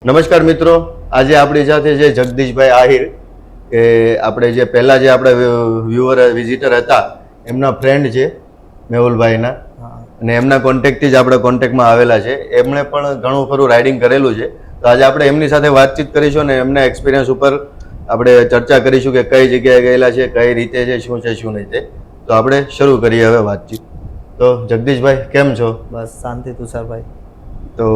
નમસ્કાર મિત્રો, આજે આપણી સાથે છે જગદીશભાઈ આહિર કે આપણે જે પહેલા જે આપણે વ્યુઅર વિઝિટર હતા એમના ફ્રેન્ડ છે મેહુલભાઈના, અને એમના કોન્ટેક્ટથી જ આપણે કોન્ટેક્ટમાં આવેલા છે. એમણે પણ ઘણું ખરું રાઇડિંગ કરેલું છે. તો આજે આપણે એમની સાથે વાતચીત કરીશું અને એમના એક્સપિરિયન્સ ઉપર આપણે ચર્ચા કરીશું કે કઈ જગ્યાએ ગયેલા છે, કઈ રીતે છે, શું છે શું નહીં તે. તો આપણે શરૂ કરીએ હવે વાતચીત. તો જગદીશભાઈ કેમ છો? બસ શાંતિ તુષારભાઈ. તો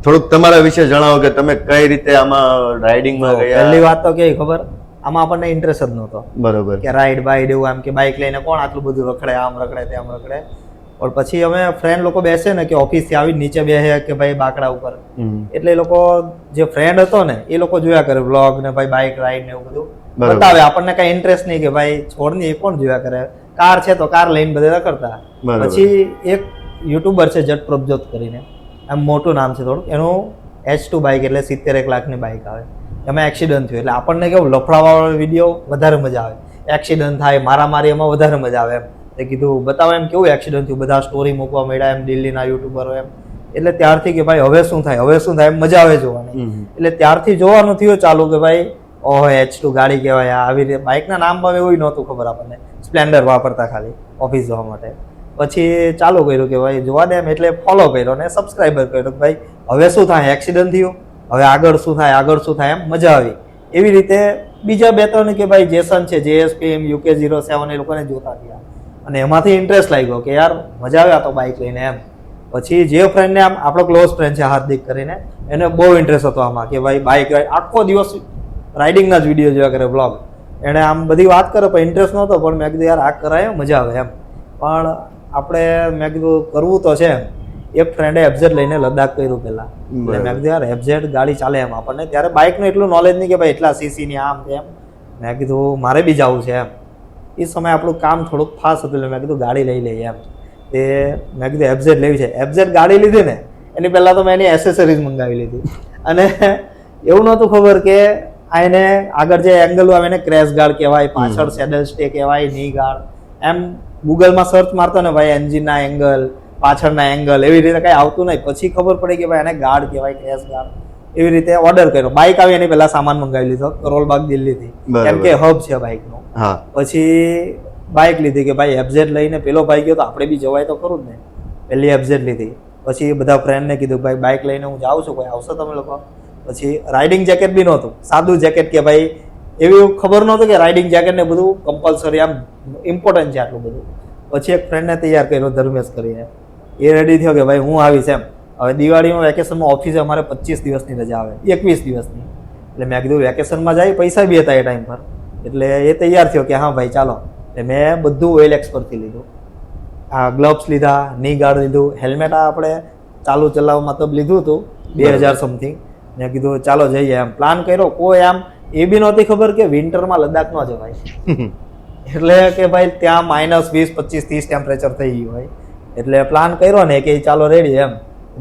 થોડુંક તમારા વિશે જણાવો કે તમે કઈ રીતે આમાં રાઇડિંગમાં ગયા. પહેલી વાત તો કેવી ખબર, આમાં આપણને ઇન્ટરેસ્ટ જ નહોતો. બરોબર. કે રાઈડ બાઈડ એવું આમ કે બાઇક લઈને કોણ આટલું બધું રખડે, આમ રખડે તેમ રખડે. પણ પછી અમે ફ્રેન્ડ લોકો બેસે ને કે ઓફિસ થી આવી નીચે બેસે કે ભાઈ બાકડા ઉપર, એટલે એ લોકો જે ફ્રેન્ડ હતો ને એ લોકો જોયા કરે વ્લોગ ને ભાઈ બાઇક રાઈડ ને એવું બધું બતાવે. આપણને કઈ ઇન્ટરેસ્ટ નહીં કે ભાઈ છોડ ની એ કોણ જોયા કરે, કાર છે તો કાર લઈને બધે રખડતા. પછી એક યુટ્યુબર છે જટ પ્રભજોત કરીને, આમ મોટું નામ છે થોડું, એનું H2 બાઇક એટલે 71 લાખની બાઇક આવે. એમાં એક્સિડન્ટ થયું એટલે આપણને કેવું લફડાવાળો વિડીયો વધારે મજા આવે. એક્સિડન્ટ થાય, મારામારી એમાં વધારે મજા આવે. એમ એ કીધું બતાવો એમ કેવું એક્સિડન્ટ થયું, બધા સ્ટોરી મૂકવા મળ્યા એમ દિલ્હીના યુટ્યુબરો એમ. એટલે ત્યારથી કે ભાઈ હવે શું થાય, હવે શું થાય એમ મજા આવે જોવાની. એટલે ત્યારથી જોવાનું થયું ચાલુ કે ભાઈ ઓહો H2 ગાડી કહેવાય. આવી રીતે બાઇકના નામ પણ એવું નહોતું ખબર આપણને, સ્પ્લેન્ડર વાપરતા ખાલી ઓફિસ જવા માટે. પછી ચાલુ કર્યું કે ભાઈ જોવા દે એમ, એટલે ફોલો કર્યો ને સબસ્ક્રાઈબર કર્યો કે ભાઈ હવે શું થાય, એક્સિડન્ટ થયું, હવે આગળ શું થાય, આગળ શું થાય એમ મજા આવી. એવી રીતે બીજા બે ત્રણ કે ભાઈ જેસન છે, JSPM UK07 એ લોકોને જોતા ગયા અને એમાંથી ઇન્ટરેસ્ટ લાગ્યો કે યાર મજા આવે આ તો બાઇક લઈને એમ. પછી જે ફ્રેન્ડને આમ આપણો ક્લોઝ ફ્રેન્ડ છે હાર્દિક કરીને, એને બહુ ઇન્ટરેસ્ટ હતો આમાં કે ભાઈ બાઇક રાઈડ, આખો દિવસ રાઇડિંગના જ વિડીયો જોયા કરે બ્લોગ. એને આમ બધી વાત કરે પણ ઇન્ટરેસ્ટ નહોતો, પણ મેં કીધું યાર આ કરાય મજા આવે એમ. પણ આપણે મેં કીધું કરવું તો છે. એક ફ્રેન્ડે FZ લઈને લદ્દાખ કર્યું પહેલા, એટલે મેં કીધું યાર FZ ગાડી ચાલે એમ આપણને. ત્યારે બાઇકનું એટલું નોલેજ નહીં કે ભાઈ એટલા સીસીની આમ તેમ. મેં કીધું મારે બી જવું છે એમ. એ સમયે આપણું કામ થોડુંક ફાસ્ટ હતું એટલે મેં કીધું ગાડી લઈ લઈએ એમ. તે મેં કીધું FZ લેવી છે. FZ ગાડી લીધી ને એની પહેલાં તો મેં એની એસેસરીઝ મંગાવી લીધી. અને એવું નહોતું ખબર કે આ એને આગળ જે એંગલ આવે એને ક્રેશ ગાર્ડ કહેવાય, પાછળ સેડલ સ્ટે કહેવાય, ની ગાર્ડ એમ. ગૂગલમાં સર્ચ મારતો ને ભાઈ એન્જિનના એંગલ, પાછળના એંગલ, એવી રીતે કઈ આવતું નહીં. પછી ખબર પડી કે ભાઈ એને ગાર્ડ કહેવાય, ક્રેશ ગાર્ડ. એવી રીતે ઓર્ડર કર્યો. બાઇક આવી એની પહેલા સામાન મંગાવી લીધો કરોલબાગ દિલ્હીથી, કેમ કે હબ છે બાઇકનો. પછી બાઇક લીધી કે ભાઈ FZ લઈને પેલો ભાઈ ગયો તો આપણે બી જવાય તો ખરું જ ને. પહેલી FZ લીધી. પછી બધા ફ્રેન્ડને કીધું ભાઈ બાઇક લઈને હું જાઉં છું, કોઈ આવશો તમે લોકો? પછી રાઇડિંગ જેકેટ બી નહોતું, સાદું જેકેટ કે ભાઈ એવી ખબર નહોતું કે રાઇડિંગ જેકેટ ને બધું કમ્પલસરી આમ ઇમ્પોર્ટન્ટ છે આટલું બધું. પછી એક ફ્રેન્ડને તૈયાર કર્યો ધર્મેશ કરીને, એ રેડી થયો કે ભાઈ હું આવીશ એમ. હવે દિવાળીમાં વેકેશનમાં ઓફિસે અમારે 25 દિવસની રજા આવે, 21 દિવસની. એટલે મેં કીધું વેકેશનમાં જાય, પૈસા બી હતા એ ટાઈમ પર, એટલે એ તૈયાર થયો કે હા ભાઈ ચાલો. એટલે મેં બધું OLX પરથી લીધું. આ ગ્લવ્સ લીધા, ની ગાર્ડ લીધું, હેલ્મેટ આપણે ચાલુ ચલાવવા મતલબ લીધું હતું 2000 સમથિંગ. મેં કીધું ચાલો જઈએ એમ. પ્લાન કર્યો, કોઈ આમ એ બી નહોતી ખબર કે વિન્ટરમાં લદ્દાખ ન જવાય. એટલે કે ભાઈ ત્યાં -20, 25, 30 ટેમ્પરેચર થઈ ગયું હોય. એટલે પ્લાન કર્યો ને કે ચાલો રેડી એમ.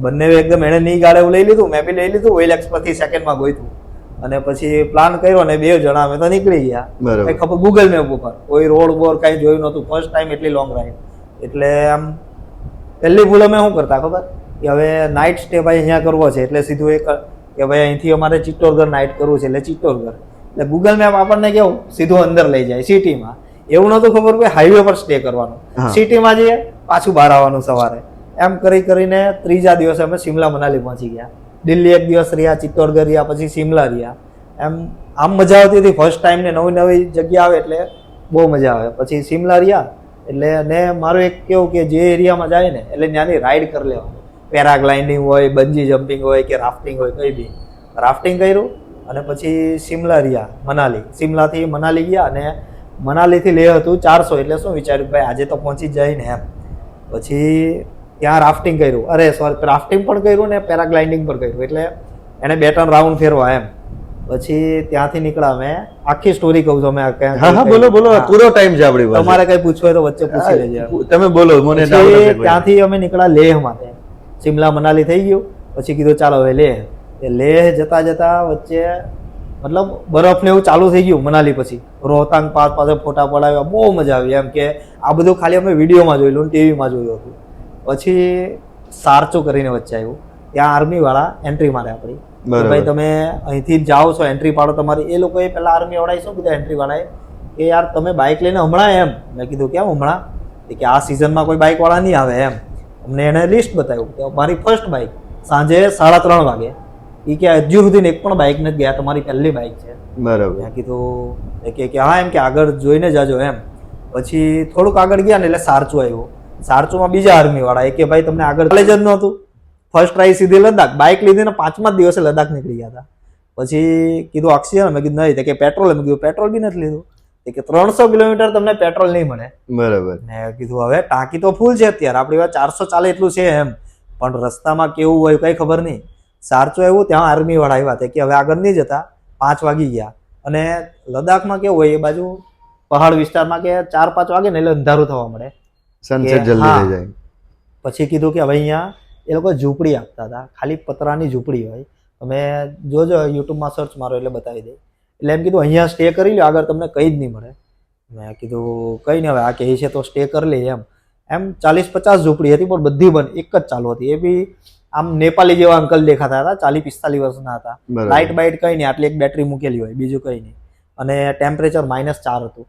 બંને એકદમ એને ની ગાડે એવું લઈ લીધું, મેં બી લઈ લીધું. OLX પરથી સેકન્ડમાં ગોઈતું અને પછી પ્લાન કર્યો ને બે જણા અમે તો નીકળી ગયા. કઈ ખબર ગૂગલ મેપ ઉપર, કોઈ રોડ બોર કઈ જોયું નહોતું. ફર્સ્ટ ટાઈમ એટલી લોંગ રાઈડ. એટલે આમ પહેલી ભૂલ અમે શું કરતા ખબર કે હવે નાઇટ સ્ટે ભાઈ અહીંયા કરવો છે, એટલે સીધું એક કે ભાઈ અહીંથી અમારે ચિત્તોડગઢ નાઇટ કરવું છે એટલે ચિત્તોડગઢ. એટલે ગૂગલ મેપ આપણને કેવું સીધું અંદર લઈ જાય સિટીમાં. એવું નહોતું ખબર કે હાઈવે પર સ્ટે કરવાનું, સિટીમાં જઈએ પાછું બહાર આવવાનું સવારે. એમ કરીને ત્રીજા દિવસે અમે શિમલા મનાલી પહોંચી ગયા. દિલ્હી એક દિવસ રહ્યા, ચિત્તોડગઢ રહ્યા, પછી શિમલા રહ્યા. એમ આમ મજા આવતી હતી. ફર્સ્ટ ટાઈમ ને નવી નવી જગ્યા આવે એટલે બહુ મજા આવે. પછી શિમલા રહ્યા એટલે ને મારું એક કેવું કે જે એરિયામાં જાય ને એટલે ત્યાંની રાઈડ કરી લેવાનું. પેરાગ્લાઇડિંગ હોય, બંજી જમ્પિંગ હોય કે રાફ્ટિંગ હોય, કઈ બી. રાફ્ટિંગ કર્યું અને પછી શિમલા રહ્યા, મનાલી. શિમલાથી મનાલી ગયા અને મનાલીથી લેહ હતું 400. એટલે શું વિચાર્યું ભાઈ આજે તો પહોંચી જ જાય ને એમ. પછી ત્યાં રાફ્ટિંગ કર્યું, અરે સોરી રાફ્ટિંગ પણ કર્યું ને પેરાગ્લાઇડિંગ પણ કર્યું. એટલે એને 2-3 રાઉન્ડ ફેરવા એમ. પછી ત્યાંથી નીકળ્યા. મેં આખી સ્ટોરી કહું છું. અમે બોલો બોલો, પૂરો ટાઈમ છે આપણી પાસે. તમારે કઈ પૂછવું હોય તો વચ્ચે પૂછી લેજો. તમે બોલો. મને ત્યાંથી અમે નીકળ્યા લેહ માટે. શિમલા મનાલી થઈ ગયું. પછી કીધું ચાલો હવે લેહ. લેહ જતા જતા વચ્ચે મતલબ બરફ ને એવું ચાલુ થઈ ગયું મનાલી. પછી રોહતાંગ પાસ પાસે ફોટા પડાવ્યા, બહુ મજા આવી એમ. કે આ બધું ખાલી અમે વિડીયોમાં જોયેલું, ટીવીમાં જોયું હતું. પછી સારચો કરીને વચ્ચે આવ્યું, ત્યાં આર્મી વાળા એન્ટ્રી મારે આપણી. બરાબર. ભાઈ તમે અહીંથી જાઓ છો, એન્ટ્રી પાડો તમારી. એ લોકોએ પેલા આર્મી વાળાએ શું કીધું, એન્ટ્રી વાળાએ કે યાર તમે બાઇક લઈને હમણાં એમ. મેં કીધું કેમ હમણાં? કે આ સિઝનમાં કોઈ બાઇક વાળા નહીં આવે એમ. અમને એને લિસ્ટ બતાવ્યું કે મારી ફર્સ્ટ બાઇક સાંજે 3:30 વાગે. એ કે હજુ સુધી એક પણ બાઇક નથી ગયા, તમારી પહેલી બાઇક છે. બરાબર. મેં કીધું કે હા એમ કે આગળ જોઈને જાજો એમ. પછી થોડુંક આગળ ગયા ને એટલે સારચું આવ્યું. સારચુમાં બીજા આર્મી વાળા કે ભાઈ તમને આગળ કોલેજ જ નહોતું, ફર્સ્ટ ટ્રાય સીધી લદ્દાખ. બાઇક લીધી ને 5મા જ દિવસે લદ્દાખ નીકળી ગયા હતા. પછી કીધું ઓક્સિજન? મેં કીધું નહીં. કે પેટ્રોલ? મેં કીધું પેટ્રોલ બી નથી લીધું. કે 300 કિલોમીટર તમને પેટ્રોલ નહીં મળે. બરાબર. મેં કીધું હવે ટાંકી તો ફૂલ છે અત્યારે, આપણી વાત 400 ચાલે એટલું છે એમ, પણ રસ્તામાં કેવું હોય કઈ ખબર નહીં. સારચું આવ્યું, ત્યાં આર્મી વાળા આવ્યા કે હવે આગળ નહીં જતા, 5 વાગી ગયા. અને લદ્દાખમાં કેવું હોય એ બાજુ પહાડ વિસ્તારમાં કે 4-5 વાગે ને એટલે અંધારું થવા મળે, સનસેટ જલ્દી થઈ જાય. પછી કીધું કે હવે અહીંયા એ લોકો ઝૂંપડી આપતા હતા, ખાલી પતરાની ઝૂંપડી હોય. તમે જોજો યુટ્યુબમાં સર્ચ મારો એટલે બતાવી દે. એટલે એમ કીધું અહીંયા સ્ટે કરી લો, આગળ તમને કંઈ જ નહીં મળે. મેં કીધું કંઈ નહીં, હવે આ કહે છે તો સ્ટે કરી લઈએ એમ. એમ 40-50 ઝૂંપડી હતી, પણ બધી બંધ, એક જ ચાલુ હતી. એ બી આમ નેપાળી જેવા અંકલ દેખાતા હતા, 40-45 વર્ષના હતા. લાઇટ બાઇટ કંઈ નહીં, આટલી એક બેટરી મૂકેલી હોય, બીજું કંઈ નહીં. અને ટેમ્પરેચર -4 હતું.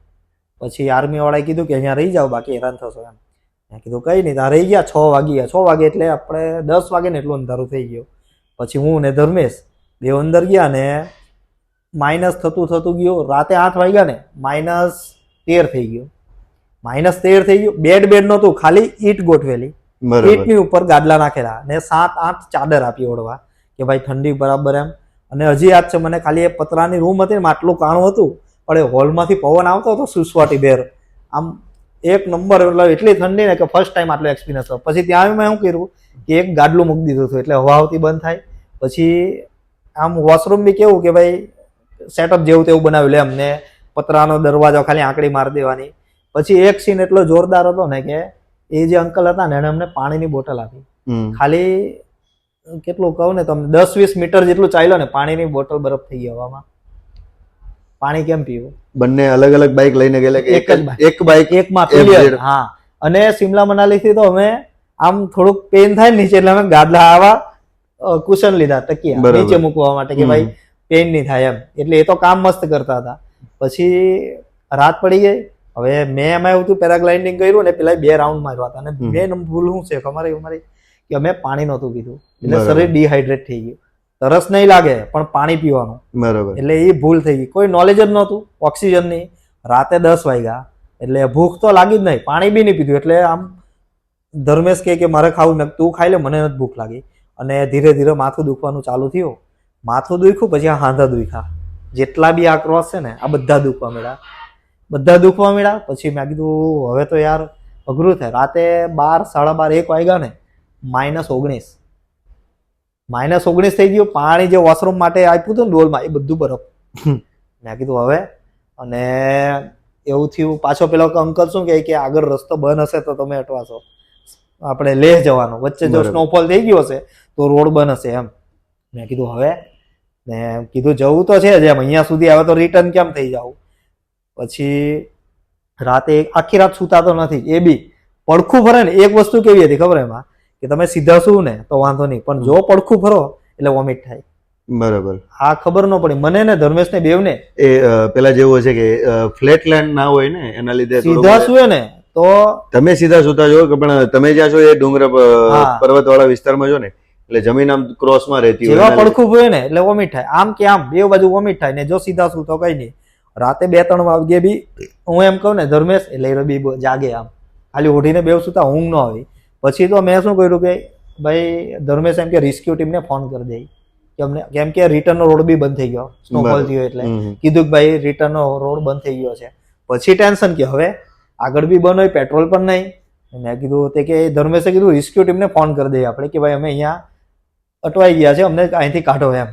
પછી આર્મી વાળાએ કીધું કે અહીંયા રહી જાઓ, બાકી હેરાન થશો એમ. મેં કીધું કંઈ નહીં, ત્યાં રહી ગયા. 6 વાગ્યા. 6 વાગે એટલે આપણે 10 વાગે ને એટલું અંધારું થઈ ગયું. પછી હું ને ધર્મેશ બે અંદર ગયા ને માઇનસ થતું ગયું. રાતે 8 વાગ્યા ને -13 થઈ ગયું. -13 થઈ ગયું. બેડ નહોતું, ખાલી ઈંટ ગોઠવેલી, ઈંટની ઉપર ગાદલા નાખેલા ને 7-8 ચાદર આપી ઓઢવા કે ભાઈ ઠંડી બરાબર એમ. અને હજી યાદ છે મને, ખાલી એ પતરાની રૂમ હતી ને આટલું કાણું હતું, પણ એ હોલમાંથી પવન આવતો હતો સુસવાટી બેર, આમ એક નંબર. એટલે એટલી ઠંડી ને કે ફર્સ્ટ ટાઈમ આટલો એક્સપિરિયન્સ હતો. પછી ત્યાં મેં શું કર્યું કે એક ગાડલું મૂકી દીધું હતું, એટલે હવા આવતી બંધ થાય. પછી આમ વોશરૂમ બી કેવું કે ભાઈ સેટઅપ જેવું તેવું બનાવેલું એમ, ને પતરાનો દરવાજો ખાલી આંકડી મારી દેવાની. પછી એક સીન એટલો જોરદાર હતો ને કે એ જે અંકલ હતા ને એને અમને પાણીની બોટલ આપી. ખાલી કેટલું કહું ને તમને, 10-20 મીટર જેટલું ચાલ્યો ને પાણીની બોટલ બરફ થઈ ગઈ હવામાં. પાણી કેમ પીવું? બંને અલગ અલગ બાઇક લઈને ગયેલા કે એક બાઇક એકમાં ક્લિયર? હા. અને સિમલા મનાલી થી તો અમે આમ થોડુંક પેન થાય નીચે, એટલે અમે ગાદલા આવા કુશન લીધા, તકિયા નીચે મૂકવા માટે કે ભાઈ પેન નહીં થાય એમ. એટલે એ તો કામ મસ્ત કરતા હતા. પછી રાત પડી ગઈ. હવે મેં એમાં એવું હતું, પેરાગ્લાઇડિંગ કર્યું ને પેલા 2 રાઉન્ડ માર્યા હતા. અને મેન ભૂલ શું છે અમારી કે અમે પાણી નહોતું પીધું, એટલે શરીર ડિહાઇડ્રેટ થઈ ગયું. તરસ નહીં લાગે પણ પાણી પીવાનું, બરાબર. એટલે એ ભૂલ થઈ ગઈ. કોઈ નોલેજ જ નહોતું ઓક્સિજનની. રાતે 10 વાગ્યા એટલે ભૂખ તો લાગી જ નહીં, પાણી બી નહીં પીધું. એટલે આમ ધર્મેશ કે મારે ખાવું, મેં તું ખાઈ લે, મને નથી ભૂખ લાગી. અને ધીરે ધીરે માથું દુખવાનું ચાલુ થયું. માથું દુખ્યું, પછી આ હાંધા દુખ્યા. જેટલા બી આ ક્રોસ છે ને આ બધા દુખવા મળ્યા. પછી મેં કીધું હવે તો યાર અઘરું થાય. રાતે 12, 12:30, 1 વાગ્યા ને -19 થઈ ગયું. પાણી જે વોશરૂમ માટે આપ્યું હતું ને ડોલમાં, એ બધું બરફ. મેં કીધું હવે. અને એવું થયું. પાછો પેલો અંકલ શું કે આગળ રસ્તો બંધ હશે તો તમે અટવાશો, આપણે લેહ જવાનો, વચ્ચે જો સ્નોફોલ થઈ ગયો હશે તો રોડ બંધ હશે એમ. મેં કીધું હવે, ને કીધું જવું તો છે જ એમ, અહીંયા સુધી આવે તો રિટર્ન કેમ થઈ જાવ. પછી રાતે આખી રાત સૂતા તો નથી. એ બી પડખું ફરે ને, એક વસ્તુ કેવી હતી ખબર એમાં કે તમે સીધા શું ને તો વાંધો નહીં, પણ જો પડખું ફરો એટલે વોમિટ થાય. બરાબર. આ ખબર ન પડી મને ને ધર્મેશ ને બેવ ને. એ પેલા જેવું છે કે ફ્લેટ લેન્ડ ના હોય ને એના લીધે સીધા સુએ ને તો તમે સીધા સુતા જો, પણ તમે જ્યાં છો એ ડુંગર પર્વત વાળા વિસ્તારમાં જો ને, એટલે જમીન આમ ક્રોસમાં રહેતી હોય, જેવા પડખું હોય ને એટલે વોમિટ થાય. આમ કે આમ બે બાજુ વોમિટ થાય. ને જો સીધા સુતો કઈ નહીં. રાતે 2-3 વાગે બી હું એમ કહું ને ધર્મેશ, એટલે એ બી જાગે, આમ ખાલી ઓઢીને બેવ સુતા, ઊંઘ ન આવી. પછી તો મેં શું કર્યું કે ભાઈ ધર્મેશ એમ કે રેસ્ક્યુ ટીમને ફોન કરી દે કે અમને, કેમ કે રિટર્નનો રોડ બી બંધ થઈ ગયો, સ્નોફોલ થયો. એટલે કીધું કે ભાઈ રિટર્નનો રોડ બંધ થઈ ગયો છે. પછી ટેન્શન કે હવે આગળ બી બંધ હોય, પેટ્રોલ પણ નહીં. મેં કીધું તે કે ધર્મેશે કીધું રેસ્ક્યુ ટીમને ફોન કરી દઈએ આપણે કે ભાઈ અમે અહીંયા અટવાઈ ગયા છે, અમને અહીંથી કાઢો એમ.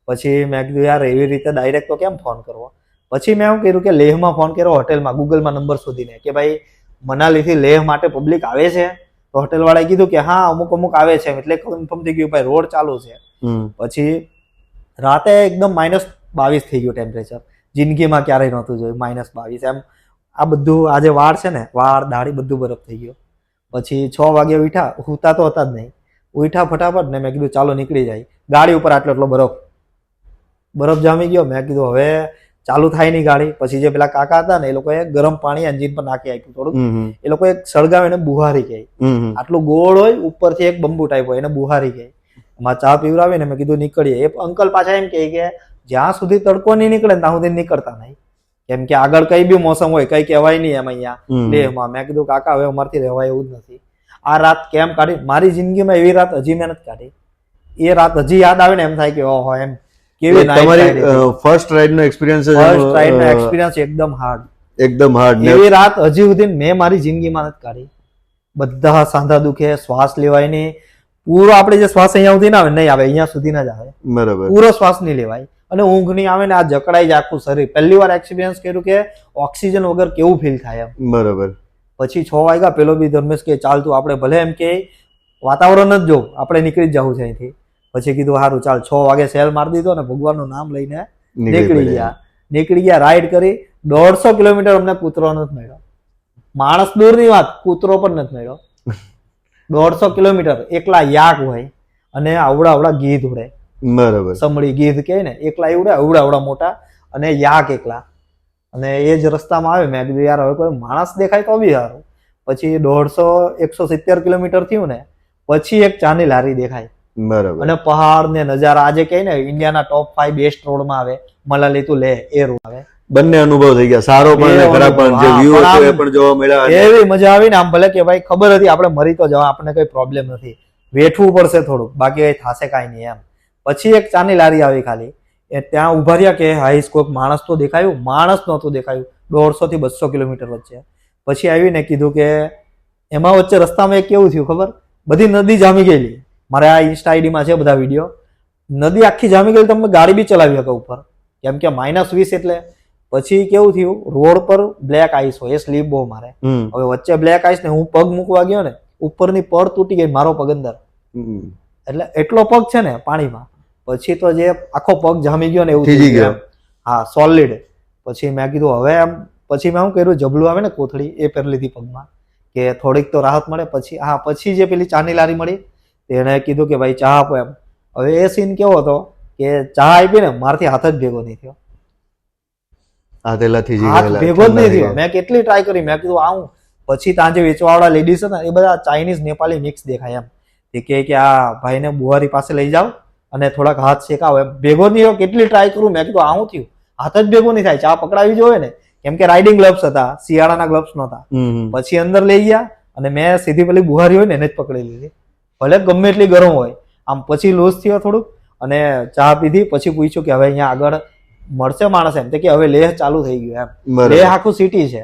પછી મેં કીધું યાર એવી રીતે ડાયરેક્ટ તો કેમ ફોન કરવો. પછી મેં શું કર્યું કે લેહમાં ફોન કર્યો, હોટેલમાં ગૂગલમાં નંબર શોધીને કે ભાઈ મનાલીથી લેહ માટે પબ્લિક આવે છે. તો હોટેલ વાળાએ કીધું કે હા અમુક આવે છે, એટલે કન્ફર્મ થઈ ગયું ભાઈ રોડ ચાલુ છે. પછી રાતે એકદમ -22 થઈ ગયું ટેમ્પરેચર, જિંદગીમાં ક્યારેય નહોતું જોયું -22 એમ. આ બધું આજે વાળ છે ને, વાળ દાઢી બધું બરફ થઈ ગયું. પછી 6 વાગે ઉઠ્યા, ઉઠતા તો હતા જ નહીં, ઉઠ્યા ફટાફટ ને મેં કીધું ચાલો નીકળી જાય. ગાડી ઉપર આટલો બરફ. બરફ જામી ગયો. મેં કીધું હવે ચાલુ થાય નહીં ગાડી. પછી જે પેલા કાકા હતા ને એ લોકોએ ગરમ પાણી એન્જિન પર નાખી આપ્યું થોડુંક. એ લોકોએ સળગાવે એને બુહારી કહે. આટલું ગોળ હોય, ઉપરથી એક બંબુ ટાઈપ હોય, એને બુહારી કહે. એમાં ચા પીવડાવીને મેં કીધું નીકળીએ. એ અંકલ પાછા એમ કહે કે જ્યાં સુધી તડકો નહીં નીકળે ત્યાં સુધી નીકળતા નહીં, કેમ કે આગળ કઈ બી મોસમ હોય, કઈ કહેવાય નહીં એમ અહીંયા લેહમાં. મેં કીધું કાકા હવે અમારથી રહેવાય એવું જ નથી. આ રાત કેમ કાઢી? મારી જિંદગીમાં એવી રાત હજી મેં નથી કાઢી. એ રાત હજી યાદ આવે ને એમ થાય કે ઓહો, એમ કેવી તમારી ફર્સ્ટ રાઈડ નો એક્સપિરિયન્સ ફર્સ્ટ રાઈડ નો એક્સપિરિયન્સ એકદમ હાર્ડ. હાર્ડ. એવી રાત હજી સુધી મેં મારી જિંદગીમાં નથી કાઢી. બધા સાંધા દુખે, શ્વાસ લેવાય નહીં. પૂરો આપણે જે શ્વાસ અહીંયા સુધી ના આવે નહીં આવે, અહીંયા સુધી ના જ આવે. બરાબર. પૂરો શ્વાસ નહીં લેવાય અને ઊંઘ નહીં આવે ને આ જકડાઈ જાય આખું શરીર. પહેલી વાર એક્સપિરિયન્સ કર્યું કે ઓક્સિજન વગર કેવું ફીલ થાય એમ. બરાબર. પછી 6 વાગ્યા પેલો બી ધર્મેશ કે ચાલ તું આપણે ભલે એમ કે વાતાવરણ જ જો આપણે નીકળી જ જવું છે અહીંથી. પછી કીધું સારું ચાલ 6 વાગે સેલ મારી દીધો ને ભગવાનનું નામ લઈને નીકળી ગયા. રાઈડ કરી 150 કિલોમીટર. અમને કૂતરો નથી મળ્યો. માણસ દૂરની વાત, કૂતરો પણ નથી મળ્યો. 150 કિલોમીટર એકલા યાક હોય અને આવડા ગીધ ઉડે. બરાબર. સમળી ગીધ કે ને એકલા ઉડે, આવડા મોટા, અને યાક એકલા. અને એ જ રસ્તામાં આવે. મેં કીધું યાર હવે કોઈ માણસ દેખાય તો બી સારું. પછી 170 કિલોમીટર થયું ને પછી એક ચાની લારી દેખાય. બરાબર. અને પહાડ ને નજારા, આજે કઈ ને ઇન્ડિયાના ટોપ 5 બેસ્ટ રોડમાં આવે, મલાલી તું લે એ રોડ આવે. બંને અનુભવ થઈ ગયા, સારો પણ ને ખરાબ પણ. જે વ્યૂ હતો એ પણ જોવા મળ્યા. એવી મજા આવી ને આમ. ભલે કે ભાઈ ખબર હતી આપણે મરી તો જવા, આપણને કઈ પ્રોબ્લેમ નથી, વેઠવું પડશે થોડુંક, બાકી કઈ થશે કાંઈ નહીં એમ. પછી એક ચાની લારી આવી ખાલી. એ ત્યાં ઉભા રહ્યા કે હાઈ સ્કોપ માણસ તો દેખાયું, માણસ નહોતું દેખાયું. 150 થી 200 કિલોમીટર વચ્ચે. પછી આવીને કીધું કે એમાં વચ્ચે રસ્તામાં એક કેવું થયું ખબર? બધી નદી જામી ગયેલી. મારે આ ઇન્સ્ટા આઈડીમાં છે બધા વિડીયો. નદી આખી જામી ગયેલી, તમે ગાડી બી ચલાવી શકો ઉપર, કેમ કે -20 એટલે. પછી કેવું થયું, રોડ પર બ્લેક આઈસ હોય, એ સ્લીપ બહુ મારે. હવે વચ્ચે બ્લેક આઈસ ને હું પગ મૂકવા ગયો ને, ઉપરની પડ તૂટી ગઈ, મારો પગ અંદર. એટલે એટલો પગ છે ને પાણીમાં. પછી તો જે આખો પગ જામી ગયો ને એવું થઈ ગયું. હા, સોલિડ. પછી મેં કીધું હવે એમ. પછી મેં શું કર્યું, જબલું આવે ને કોથળી, એ પહેરી લીધી પગમાં કે થોડીક તો રાહત મળે. પછી જે પેલી ચાની લારી મળી તેને કીધું કે ભાઈ ચા આપો એમ. હવે એ સીન કેવો હતો કે ચા આપી ને મારથી હાથ જ ભેગો નહીં થયો. હાથ ભેગો જ નહીં થયો. મેં કેટલી ટ્રાય કરી. મેં કીધું આવું. પછી ત્યાં જે વેચવાવાળા લેડીઝ હતા એ બધા ચાઇનીઝ નેપાળી મિક્સ દેખાય એમ. એ કે આ ભાઈને બુહારી પાસે લઈ જાઓ અને થોડાક હાથ શેકાવો એમ. ભેગો નહીં થયો. કેટલી ટ્રાય કરું. મેં કીધું આવું થયું, હાથ જ ભેગો નહીં થાય. ચા પકડાવી જોઈએ ને, કેમ કે રાઇડિંગ ગ્લવ્સ હતા, શિયાળાના ગ્લવ્સ નહોતા. પછી અંદર લઈ ગયા અને મેં સીધી પેલી બુહારી હોય ને એને જ પકડી લીધી, ભલે ગમે એટલી ગરમ હોય. આમ પછી લૂઝ થયો થોડુંક અને ચા પીધી. પછી પૂછ્યું કે હવે અહીંયા આગળ મળશે માણસ એમ. કે હવે લેહ ચાલુ થઈ ગયું એમ. લેહ આખું સિટી છે.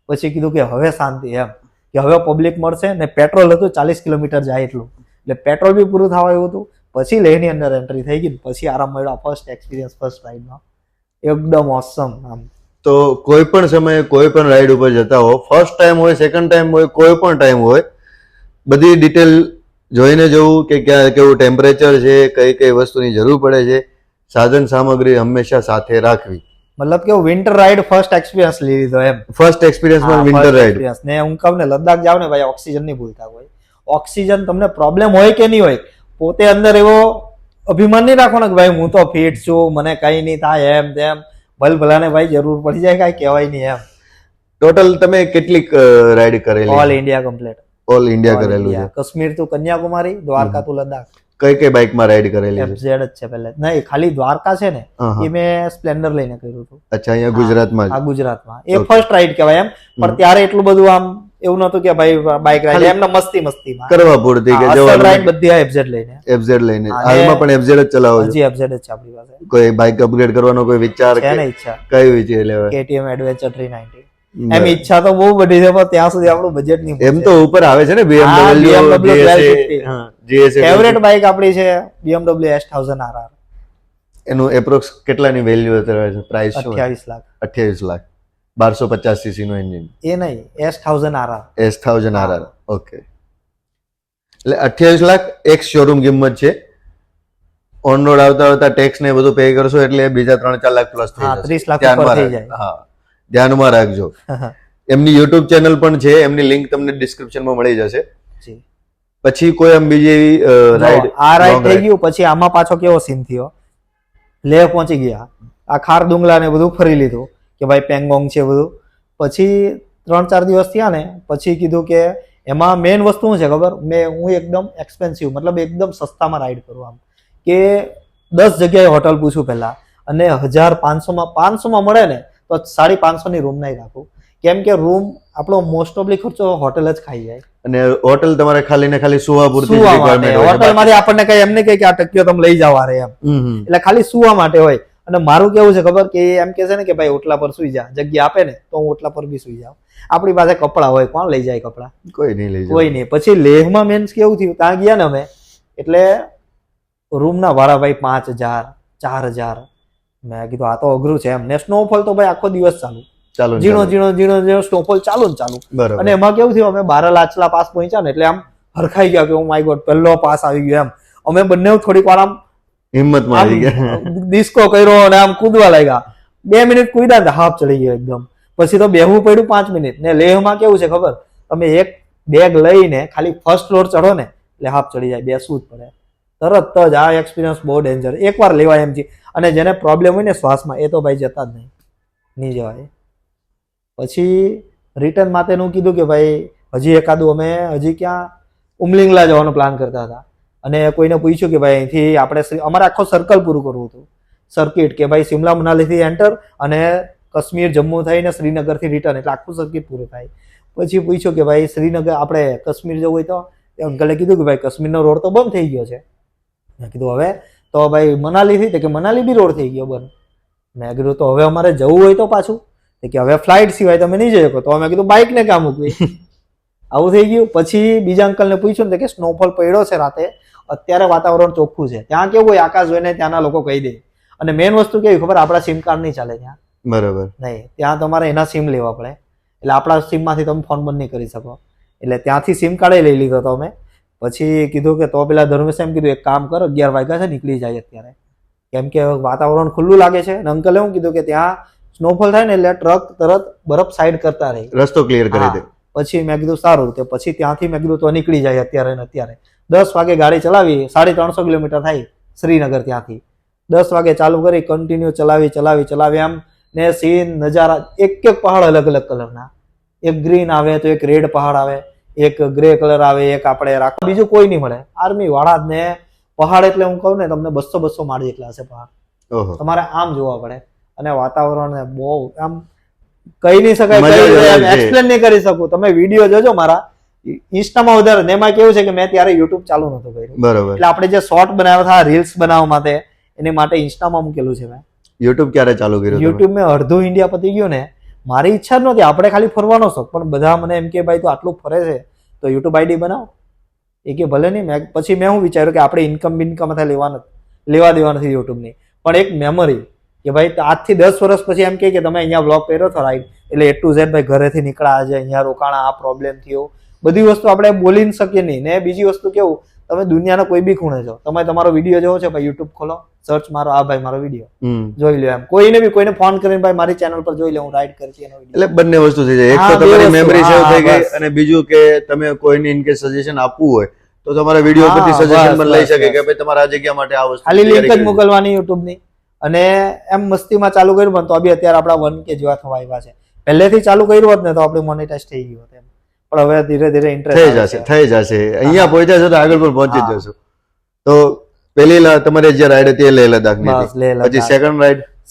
પછી કીધું કે હવે શાંતિ એમ, કે હવે પબ્લિક મળશે ને. પેટ્રોલ હતું 40 કિલોમીટર જાય એટલું, એટલે પેટ્રોલ બી પૂરું થવા એવું હતું. પછી લેહની અંદર એન્ટ્રી થઈ ગઈ. પછી આરામ મળ્યો. ફર્સ્ટ એક્સપિરિયન્સ, ફર્સ્ટ રાઈડનો એકદમ ઓસમ. આમ તો કોઈ પણ સમયે કોઈ પણ રાઈડ ઉપર જતા હો, ફર્સ્ટ ટાઈમ હોય, સેકન્ડ ટાઈમ હોય, કોઈ પણ ટાઈમ હોય, બધી ડિટેલ જોઈને જવું કે ક્યાં કેવું ટેમ્પરેચર છે, કઈ કઈ વસ્તુની જરૂર પડે છે, સાધન સામગ્રી હંમેશા સાથે રાખવી. મતલબ કે વિન્ટર રાઈડ ફર્સ્ટ એક્સપિરિયન્સ લઈ લીધો એમ. ફર્સ્ટ એક્સપિરિયન્સમાં વિન્ટર રાઈડ. ને હું કહું ને લદ્દાખ જાવ ને ભાઈ, ઓક્સિજન નહીં ભૂલતા હોય. ઓક્સિજન તમને પ્રોબ્લેમ હોય કે નહીં હોય, પોતે અંદર એવો અભિમાન નહીં રાખવાનો કે ભાઈ હું તો ફિટ છું, મને કઈ નહીં થાય એમ તેમ. ભલાને ભાઈ જરૂર પડી જાય કઈ કહેવાય નહીં એમ. ટોટલ તમે કેટલીક રાઈડ કરેલી? All India complete. All India કરેલું છે. કાશ્મીર તું કન્યાકુમારી, દ્વારકા તું લદ્દાખ. કઈ કઈ બાઇકમાં રાઈડ કરેલી? એફઝેડ જ છે પહેલા. નહીં, ખાલી દ્વારકા છે ને એ મેં સ્પ્લેન્ડર લઈને કર્યું હતું. અચ્છા, અહીંયા ગુજરાતમાં? હા, ગુજરાતમાં. એ ફર્સ્ટ રાઈડ કહેવાય એમ. પણ ત્યારે એટલું બધું આમ એવું નતું કે ભાઈ બાઇક રાઈડ એમને મસ્તીમાં કરવા પૂરતી કે જો રાઈડ બધી આ એફઝેડ લઈને. હાલમાં પણ એફઝેડ જ ચલાવો છો? હજી એફઝેડ જ છે આપણી પાસે. કોઈ બાઇક અપગ્રેડ કરવાનો કોઈ વિચાર છે? ને ઈચ્છા. કઈ વિચાર લેવા? KTM adventure 390. એમ ઈચ્છા તો બહુ બધી છે, પણ ત્યાં સુધી આપણું બજેટ નહીં. એમ તો ઉપર આવે છે ને BMW. ફેવરેટ બાઇક આપણી છે BMW S1000 RR. એનું એપ્રોક્સ કેટલાની વેલ્યુ છે, પ્રાઇસ શું? 28 લાખ. 28 લાખ. 1250 cc નું એન્જિન? એ નહીં, S1000 RR. S1000 RR. Okay. એટલે 28 લાખ એક શોરૂમ કિંમત છે. ઓન રોડ આવતા ટેક્સ ને બધું પે કરશો એટલે બીજા 3-4 લાખ પ્લસ થઈ જાય. 30 લાખ ઉપર થઈ જાય. હા, ધ્યાનમાં રાખજો. એમની યુટ્યુબ ચેનલ પણ છે, એમની લિંક તમને ડિસ્ક્રિપ્શનમાં મળી જશે. પછી કોઈ આમ બીજી એવી રાઈડ? આ રાઈડ થઈ ગયું. પછી આમાં પાછો કેવો સીન થયો લેહ પહોંચી ગયા, આ ખાર ડુંગલા ને બધું ફરી લીધું કે ભાઈ પેંગોંગ છે બધું. પછી 3-4 દિવસ થયા ને પછી કીધું કે એમાં મેઇન વસ્તુ શું છે ખબર, હું એકદમ એક્સપેન્સિવ મતલબ એકદમ સસ્તામાં રાઈડ કરું, આમ કે 10 જગ્યાએ હોટલ પૂછું પહેલા અને 1500માં મળે ને તો 550 ની રૂમ નહીં રાખું, કેમ કે રૂમ આપણો મોસ્ટ ઓફલી ખર્ચો હોટલ જ ખાઈ જાય. અને હોટલ તમારે ખાલી ને ખાલી સુવા પૂરતી સુવા માટે requirement હોય છે. હોટલ માંથી આપણને કઈ એમ નહીં કહે કે આ ટકીઓ તમે લઈ જાવ રે એમ, એટલે ખાલી સુવા માટે હોય. અને મારું કેવું છે ખબર કે એમ કે છે ને કે ભાઈ ઓટલા પર સુઈ જા, જગ્યા આપે ને તો હું ઓટલા પર બી સુઈ જાઉં. આપણી પાસે કપડા હોય, કોણ લઈ જાય કપડા? કોઈ નહીં લઈ જાય. કોઈ નહીં. પછી લેહમાં મેન્સ કેવું થયું, ત્યાં ગયા ને અમે એટલે રૂમના ભાડા ભાઈ 5000 4000. મેં કીધું આ તો અઘરું છે એમ. ને સ્નોફોલ તો ભાઈ આખો દિવસ ચાલુ, ચાલો ઝીણો સ્નોફોલ ચાલુ ને ચાલુ. બરાબર. અને એમાં કેવું થયું, અમે બારાલાચલા પાસ પહોંચ્યા ને એટલે આમ હરખાઈ ગયા કે ઓ માય ગોડ પહેલો પાસ આવી ગયો એમ. અમે બંને થોડીક વાર આમ હિંમતમાં આવી ગયા. ડિસ્કો કર્યો અને આમ કૂદવા લાગ્યા. 2 મિનિટ કૂદ્યા ને હાફ ચડી ગયો એકદમ. પછી તો બેહવું પડ્યું 5 મિનિટ. ને લેહમાં કેવું છે ખબર, તમે એક બેગ લઈને ખાલી ફર્સ્ટ ફ્લોર ચઢો ને એટલે હાફ ચડી જાય, બેસવું જ પડે તરત જ. આ એક્સપિરિયન્સ બહુ ડેન્જર, એકવાર લેવાય એમ છે. અને જેને પ્રોબ્લેમ હોય ને શ્વાસમાં એ તો ભાઈ જતા જ નહીં જવાય. પછી રિટર્ન માટેનું કીધું કે ભાઈ હજી એકાદું અમે હજી ક્યાં ઉમલિંગલા જવાનો પ્લાન કરતા હતા. અને કોઈને પૂછ્યું કે ભાઈ અહીંથી આપણે અમારે આખો સર્કલ પૂરું કરવું હતું, સર્કિટ કે ભાઈ સિમલા મનાલીથી એન્ટર અને કાશ્મીર જમ્મુ થઈને શ્રીનગરથી રિટર્ન, એટલે આખું સર્કિટ પૂરું થાય. પછી પૂછ્યું કે ભાઈ શ્રીનગર આપણે કાશ્મીર જવું હોય તો અંકલે કીધું કે ભાઈ કાશ્મીરનો રોડ તો બંધ થઈ ગયો છે. મેં કીધું હવે તો ભાઈ મનાલીથી, કે મનાલી બી રોડ થઈ ગયો બંધ. મેં કીધું તો હવે અમારે જવું હોય તો પાછું કે હવે ફ્લાઇટ સિવાય તમે નહીં જઈ શકો. તો મેં કીધું બાઇક ને કામ મૂકવી. આવું થઈ ગયું. પછી બીજા અંકલને પૂછ્યું ને કે સ્નોફોલ પડ્યો છે રાતે, અત્યારે વાતાવરણ ચોખ્ખું છે, ત્યાં કેવું હોય આકાશ જોઈને ત્યાંના લોકો કહી દે. અને મેઇન વસ્તુ કેવી ખબર, આપણા સિમ કાર્ડ નહીં ચાલે ત્યાં. બરાબર. નહીં, ત્યાં તમારે એના સિમ લેવા પડે, એટલે આપણા સિમમાંથી તમે ફોન બંધ નહીં કરી શકો. એટલે ત્યાંથી સિમ કાર્ડ લઈ લીધો હતો અમે. પછી કીધું કે તો પેલા ધર્મેશ એમ કીધું એક કામ કર, 11 વાગ્યા છે નીકળી જાય અત્યારે, કેમ કે વાતાવરણ ખુલ્લું લાગે છે. અને અંકલે એવું કીધું કે ત્યાં સ્નોફોલ થાય ને એટલે ટ્રક તરત બરફ સાઈડ કરતા રહે, રસ્તો ક્લિયર કરી દે. પછી મેં કીધું સારું. તે પછી ત્યાંથી મેં કીધું તો નીકળી જાય અત્યારે ને અત્યારે. 10 વાગે ગાડી ચલાવી, 350 કિલોમીટર થાય શ્રીનગર ત્યાંથી. 10 વાગે ચાલુ કરી, કન્ટિન્યુ ચલાવી આમ. ને સીન નજારા, એક પહાડ અલગ અલગ કલરના, એક ગ્રીન આવે તો એક રેડ પહાડ આવે, એક ગ્રે કલર આવે, એક આપણે રાખો, બીજું કોઈ નહીં મળે. આર્મી વાળા જ ને પહાડ, એટલે હું કહું ને તમને 200 માળ જેટલા હશે પહાડ. તમારે આમ જોવા પડે. અને વાતાવરણ બહુ આમ કહી નહીં શકાય, એક્સપ્લેન નહીં કરી શકું. તમે વિડીયો જોજો મારા ઇન્સ્ટામાં વધારે. ને એમાં કેવું છે કે મેં ત્યારે યુટ્યુબ ચાલુ નતું કર્યું, બરાબર. એટલે આપણે જે શોર્ટ બનાવ્યા હતા રીલ્સ બનાવવા માટે, એની માટે ઇન્સ્ટામાં મૂકેલું છે મેં. યુટ્યુબ ક્યારે ચાલુ કર્યું? યુટ્યુબ મેં અડધું ઇન્ડિયા પતી ગયું ને. મારી ઈચ્છા જ નહોતી, આપણે ખાલી ફરવાનો શોખ, પણ બધા મને એમ કે ભાઈ તું આટલું ફરે છે તો યુટ્યુબ આઈડી બનાવ. એ કે ભલે નહીં. પછી મેં હું વિચાર્યું કે આપણે ઇન્કમ લેવા દેવા નથી યુટ્યુબની, પણ એક મેમરી કે ભાઈ આજથી 10 વર્ષ પછી એમ કે તમે અહીંયા વ્લોગ કર્યો હતો રાઈડ, એટલે A to Z ભાઈ ઘરેથી નીકળ્યા આજે અહીંયા રોકાણા, આ પ્રોબ્લેમ થયો, બધી વસ્તુ આપણે બોલી ન શકીએ નહીં. ને બીજી વસ્તુ કેવું, તમે દુનિયાના કોઈ બી ખૂણે છો, તમે તમારો વિડીયો જોવો છો ભાઈ, યુટ્યુબ ખોલો, સર્ચ મારો, આ ભાઈ મારો વિડીયો જોઈ લો. એમ કોઈને ફોન કરીને ભાઈ મારી ચેનલ પર જોઈ લે, હું રાઈડ કરી એનો વિડીયો. એટલે બંને વસ્તુ થઈ જાય. એક તો તમારી મેમરી સેવ થઈ ગઈ, અને બીજું કે તમે કોઈને ઇન કેસ સજેશન આપવું હોય તો તમારા વિડીયો પરથી સજેશન પણ લઈ શકે કે ભાઈ તમારા આ જગ્યા માટે આ વસ્તુ ખાલી લિંક જ મોકલવાની યુટ્યુબની. અને એમ મસ્તીમાં ચાલુ કર્યું પણ તો બી અત્યારે આપણા 1K જેવા થવા આવ્યા છે. પહેલેથી ચાલુ કર્યું હોત ને તો આપણે મોનેટાઇઝ થઈ ગયું હોત એમ. પણ હવે ધીરે ધીરે ઇન્ટરેસ્ટ થઈ જશે. અહીંયા પહોંચ્યા છો તો આગળ પણ પહોંચી જ જશો. તો પહેલી તમારે જે રાઈડ હતી એ લેહ લદ્દાખની હતી. પછી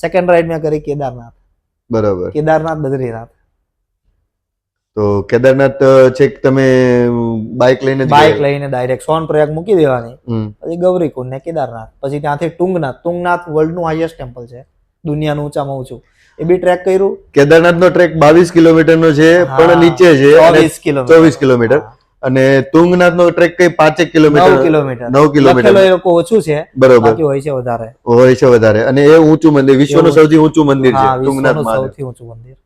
સેકન્ડ રાઈડ મેં કરી કેદારનાથ. બરાબર. કેદારનાથ, બદ્રીનાથ. તો કેદારનાથ છેક તમે બાઇક લઈને ડાયરેક્ટ સોનપ્રયાગ મૂકી દેવાની, પછી ગૌરીકુંડ ને કેદારનાથ, પછી ત્યાંથી તુંગનાથ વર્લ્ડ નું હાઈએસ્ટ ટેમ્પલ છે, દુનિયાનું ઊંચામાં ઊંચું. એ બી ટ્રેક કર્યું. કેદારનાથ નો ટ્રેક 22 કિલોમીટર નો છે, પણ નીચે છે 24 કિલોમીટર. અને તુંગનાથ નો ટ્રેક કઈ 5 કિલોમીટર 9 કિલોમીટર લોકો ઓછું છે, બરોબર, હોય છે વધારે. અને એ ઊંચું મંદિર, વિશ્વનું સૌથી ઊંચું મંદિર છે તુંગનાથ માં, સૌથી ઊંચું મંદિર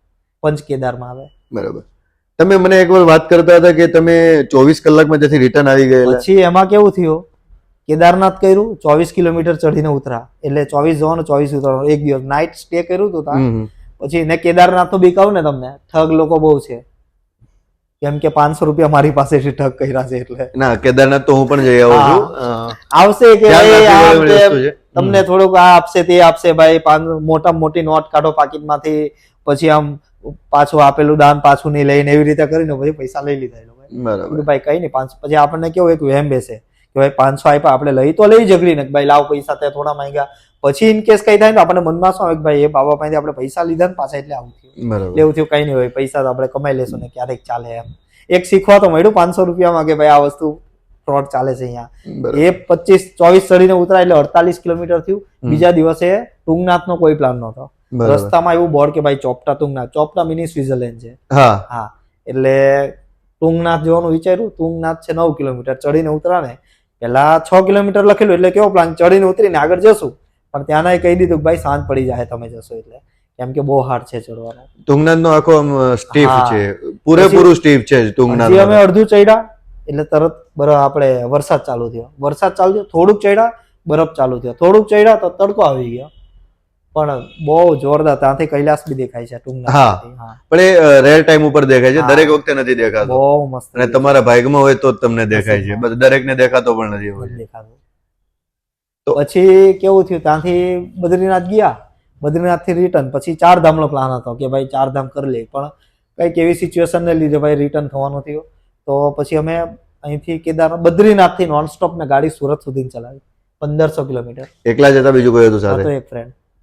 પંચ કેદારમાં આવે. બરાબર. તમે મને એકવાર વાત કરતા હતા કે તમે 24 કલાકમાં ત્યાંથી રિટર્ન આવી ગયેલા. પછી એમાં કેવું થયું, કેદારનાથ કર્યું, 24 કિલોમીટર ચડીને ઉતરા, એટલે 24 જવાનું 24 ઉતરવાનું, એક દિવસ નાઇટ સ્ટે કર્યું હતું ત્યાં. પછી ને કેદારનાથ તો બી કહું ને તમને, ઠગ લોકો બહુ છે, કેમ કે 500 રૂપિયા મારી પાસેથી ઠગ કર્યા છે. એટલે ના, કેદારનાથ તો હું પણ જઈ આવું છું. આવશે કે તમને થોડુંક આ આપશે તે આપશે ભાઈ, મોટા મોટી નોટ કાઢો પાકીટમાંથી, પછી આમ પાછું આપેલું દાન પાછું નહીં લઈને એવી રીતે કરીને પછી પૈસા લઈ લીધા એ લોકો. બરાબર. ભાઈ કઈ નહીં 500, પછી આપણને કેવું એક વહેમ બેસે કે ભાઈ 500 આપ્યા, આપણે લઈ તો લઈ ઝઘડીને કે ભાઈ લાવ પૈસા તે થોડા માંગ્યા, પછી ઇન કેસ કઈ થાય તો આપણને મનમાં શું આવે કે ભાઈ એ બાબા પાસેથી આપણે પૈસા લીધા ને પાછા એટલે આવું થયું. બરાબર. એવું થયું કઈ નહીં હોય, પૈસા તો આપણે કમાઈ લેશું ને ક્યારેક ચાલે એમ. એક શીખવા તો મળ્યું 500 રૂપિયામાં કે ભાઈ આ વસ્તુ ફ્રોડ ચાલે છે અહીંયા. એ 25-24 ચડીને ઉતરાય એટલે 48 કિલોમીટર થયું. બીજા દિવસે તુંગનાથનો કોઈ પ્લાન નહોતો. રસ્તામાં એવું બોર્ડ કે ભાઈ ચોપટા તુંગનાથ, ચોપટા મિની સ્વિટરલેન્ડ છે. હા, એટલે તુંગનાથ જવાનું વિચાર્યું. તુંગનાથ છે 9 કિલોમીટર, ચડીને ઉતરા ને પેલા 6 કિલોમીટર લખેલું, એટલે કેવો પ્લાન, ચડીને ઉતરીને આગળ જશું. પણ ત્યાંના કહી દીધું કે ભાઈ સાંજ પડી જાય તમે જશો એટલે, કેમ કે બહુ હાર્ડ છે ચડવાનું. તુંગનાથ નો આખો સ્ટીફ છે, પૂરેપૂરું સ્ટીફ છે તુંગનાથ. અમે અડધું ચડ્યા એટલે તરત આપણે વરસાદ ચાલુ થયો. થોડુંક ચડ્યા બરફ ચાલુ થયો, થોડુંક ચડ્યા તો તડકો આવી ગયો. પણ બહુ જોરદાર, ત્યાંથી કૈલાસ બી દેખાય છે ટૂંકના. હા, પણ એ રેર ટાઈમ ઉપર દેખાય છે, દરેક વખતે નથી દેખાતો. બહુ મસ્ત, અને તમારા ભાગમાં હોય તો જ તમને દેખાય છે, બસ દરેકને દેખાતો પણ નથી દેખાતો. પછી કેવું થયું, ત્યાંથી બદ્રીનાથ ગયા, બદ્રીનાથ થી રિટર્ન. પછી 4 ધામનો પ્લાન હતો કે ભાઈ 4 ધામ કરી લે, પણ કઈક એવી સિચ્યુએશન ને લીધે ભાઈ રિટર્ન થવાનું થયું. તો પછી અમે અહીંથી કેદારનાથ, બદ્રીનાથ થી નોનસ્ટોપ ને ગાડી સુરત સુધી ચલાવી 1500 કિલોમીટર. એકલા જતા બીજું કોઈ હતું સાથે? એક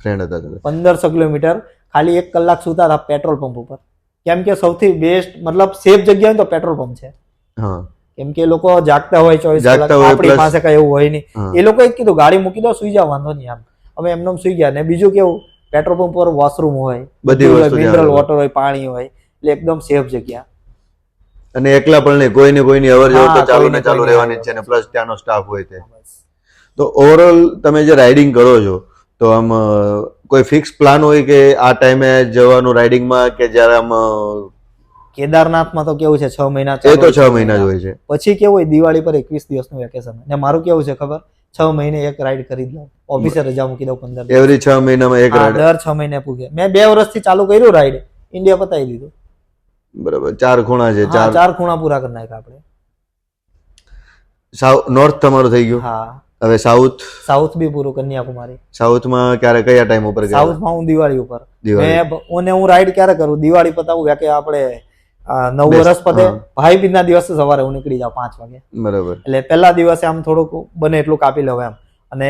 ફ્રેન્ડ હતા. 1500 કિલોમીટર ખાલી 1 કલાક સુતા હતા પેટ્રોલ પંપ ઉપર. કેમ કે સૌથી બેસ્ટ મતલબ સેફ જગ્યા હોય તો પેટ્રોલ પંપ છે. કેમ કે લોકો જાગતા હોય 24 કલાક, આપણી પાસે કઈ એવું હોય નહીં. એ લોકોએ કીધું ગાડી મૂકી દો, સુઈ જાવ, વાંધો નહીં. આમ અમે એમને સુઈ ગયા. ને બીજું કેવું, પેટ્રોલ પંપ પર વોશરૂમ હોય, બધી મિનરલ વોટર હોય, પાણી હોય, એટલે એકદમ સેફ જગ્યા. અને એકલા પણ નહીં, કોઈની અવર જવર તો ચાલુ ને ચાલુ રહેવાની છે, ને પ્લસ ત્યાંનો સ્ટાફ હોય તે. તો ઓવરઓલ તમે જે રાઇડિંગ કરો છો તો આમ કોઈ ફિક્સ પ્લાન હોય કે આ ટાઈમે જવાનું રાઇડિંગમાં, કે જ્યારે આમ કેદારનાથમાં તો કેવું છે 6 મહિના, એ તો 6 મહિના જ હોય છે. પછી કેવું હોય, દિવાળી પર 21 દિવસનું વેકેશન. ને મારું કેવું છે ખબર, 6 મહિને એક રાઈડ કરી દઉં, ઓફિસે રજા મૂકી દઉં 15 દિવસ. એવરી 6 મહિનામાં એક રાઈડ? દર 6 મહિને પૂગે. મેં 2 વર્ષથી ચાલુ કર્યું રાઈડ, ઇન્ડિયા પતાવી દીધું. બરાબર. 4 ખૂણા છે, 4 ખૂણા પૂરા કરી નાખ્યા આપણે. નોર્થ તમારું થઈ ગયું. હા, હવે સાઉથ બી પૂરું, કન્યાકુમારી. સાઉથમાં ક્યારે, કયા ટાઈમ ઉપર ગયા? સાઉથમાં હું દિવાળી ઉપર. હું રાઈડ ક્યારે કરું, દિવાળી પતાવું કે આપણે 9 વર્ષ પતે, ભાઈ બીજના દિવસે સવારે હું નીકળી જાઉં 5 વાગે. બરાબર. એટલે પહેલા દિવસે આમ થોડુંક બને એટલું કાપી લઉં એમ. અને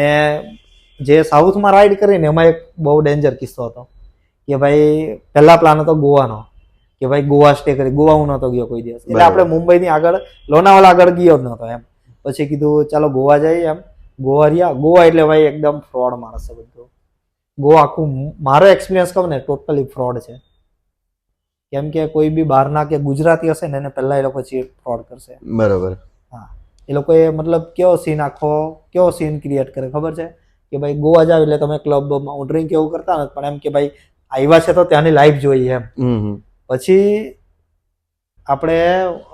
જે સાઉથમાં રાઈડ કરીને એમાં એક બહુ ડેન્જર કિસ્સો હતો કે ભાઈ પહેલા પ્લાન હતો ગોવાનો, કે ભાઈ ગોવા સ્ટે કરી. ગોવા હું નતો ગયો કોઈ દિવસ, એટલે આપણે મુંબઈ ની આગળ લોનાવાલા આગળ ગયો જ નતો એમ. પછી કીધું ચાલો ગોવા જઈએ એમ. ગોવા રહ્યા. ગોવા એટલે ભાઈ એકદમ ફ્રોડ માણસ છે બધું. ગોવા આખું મારો એક્સપિરિયન્સ કહું ને, ટોટલી ફ્રોડ છે. કેમ કે કોઈ બી બહારના કે ગુજરાતી હશે ને એને પહેલા એ લોકો ફ્રોડ કરશે. બરાબર. હા, એ લોકોએ મતલબ કેવો સીન ક્રિએટ કરે ખબર છે કે ભાઈ ગોવા જાવ એટલે તમે ક્લબમાં ડ્રિંક એવું કરતા નથી, પણ એમ કે ભાઈ આવ્યા છે તો ત્યાંની લાઈફ જોઈએ એમ. પછી આપણે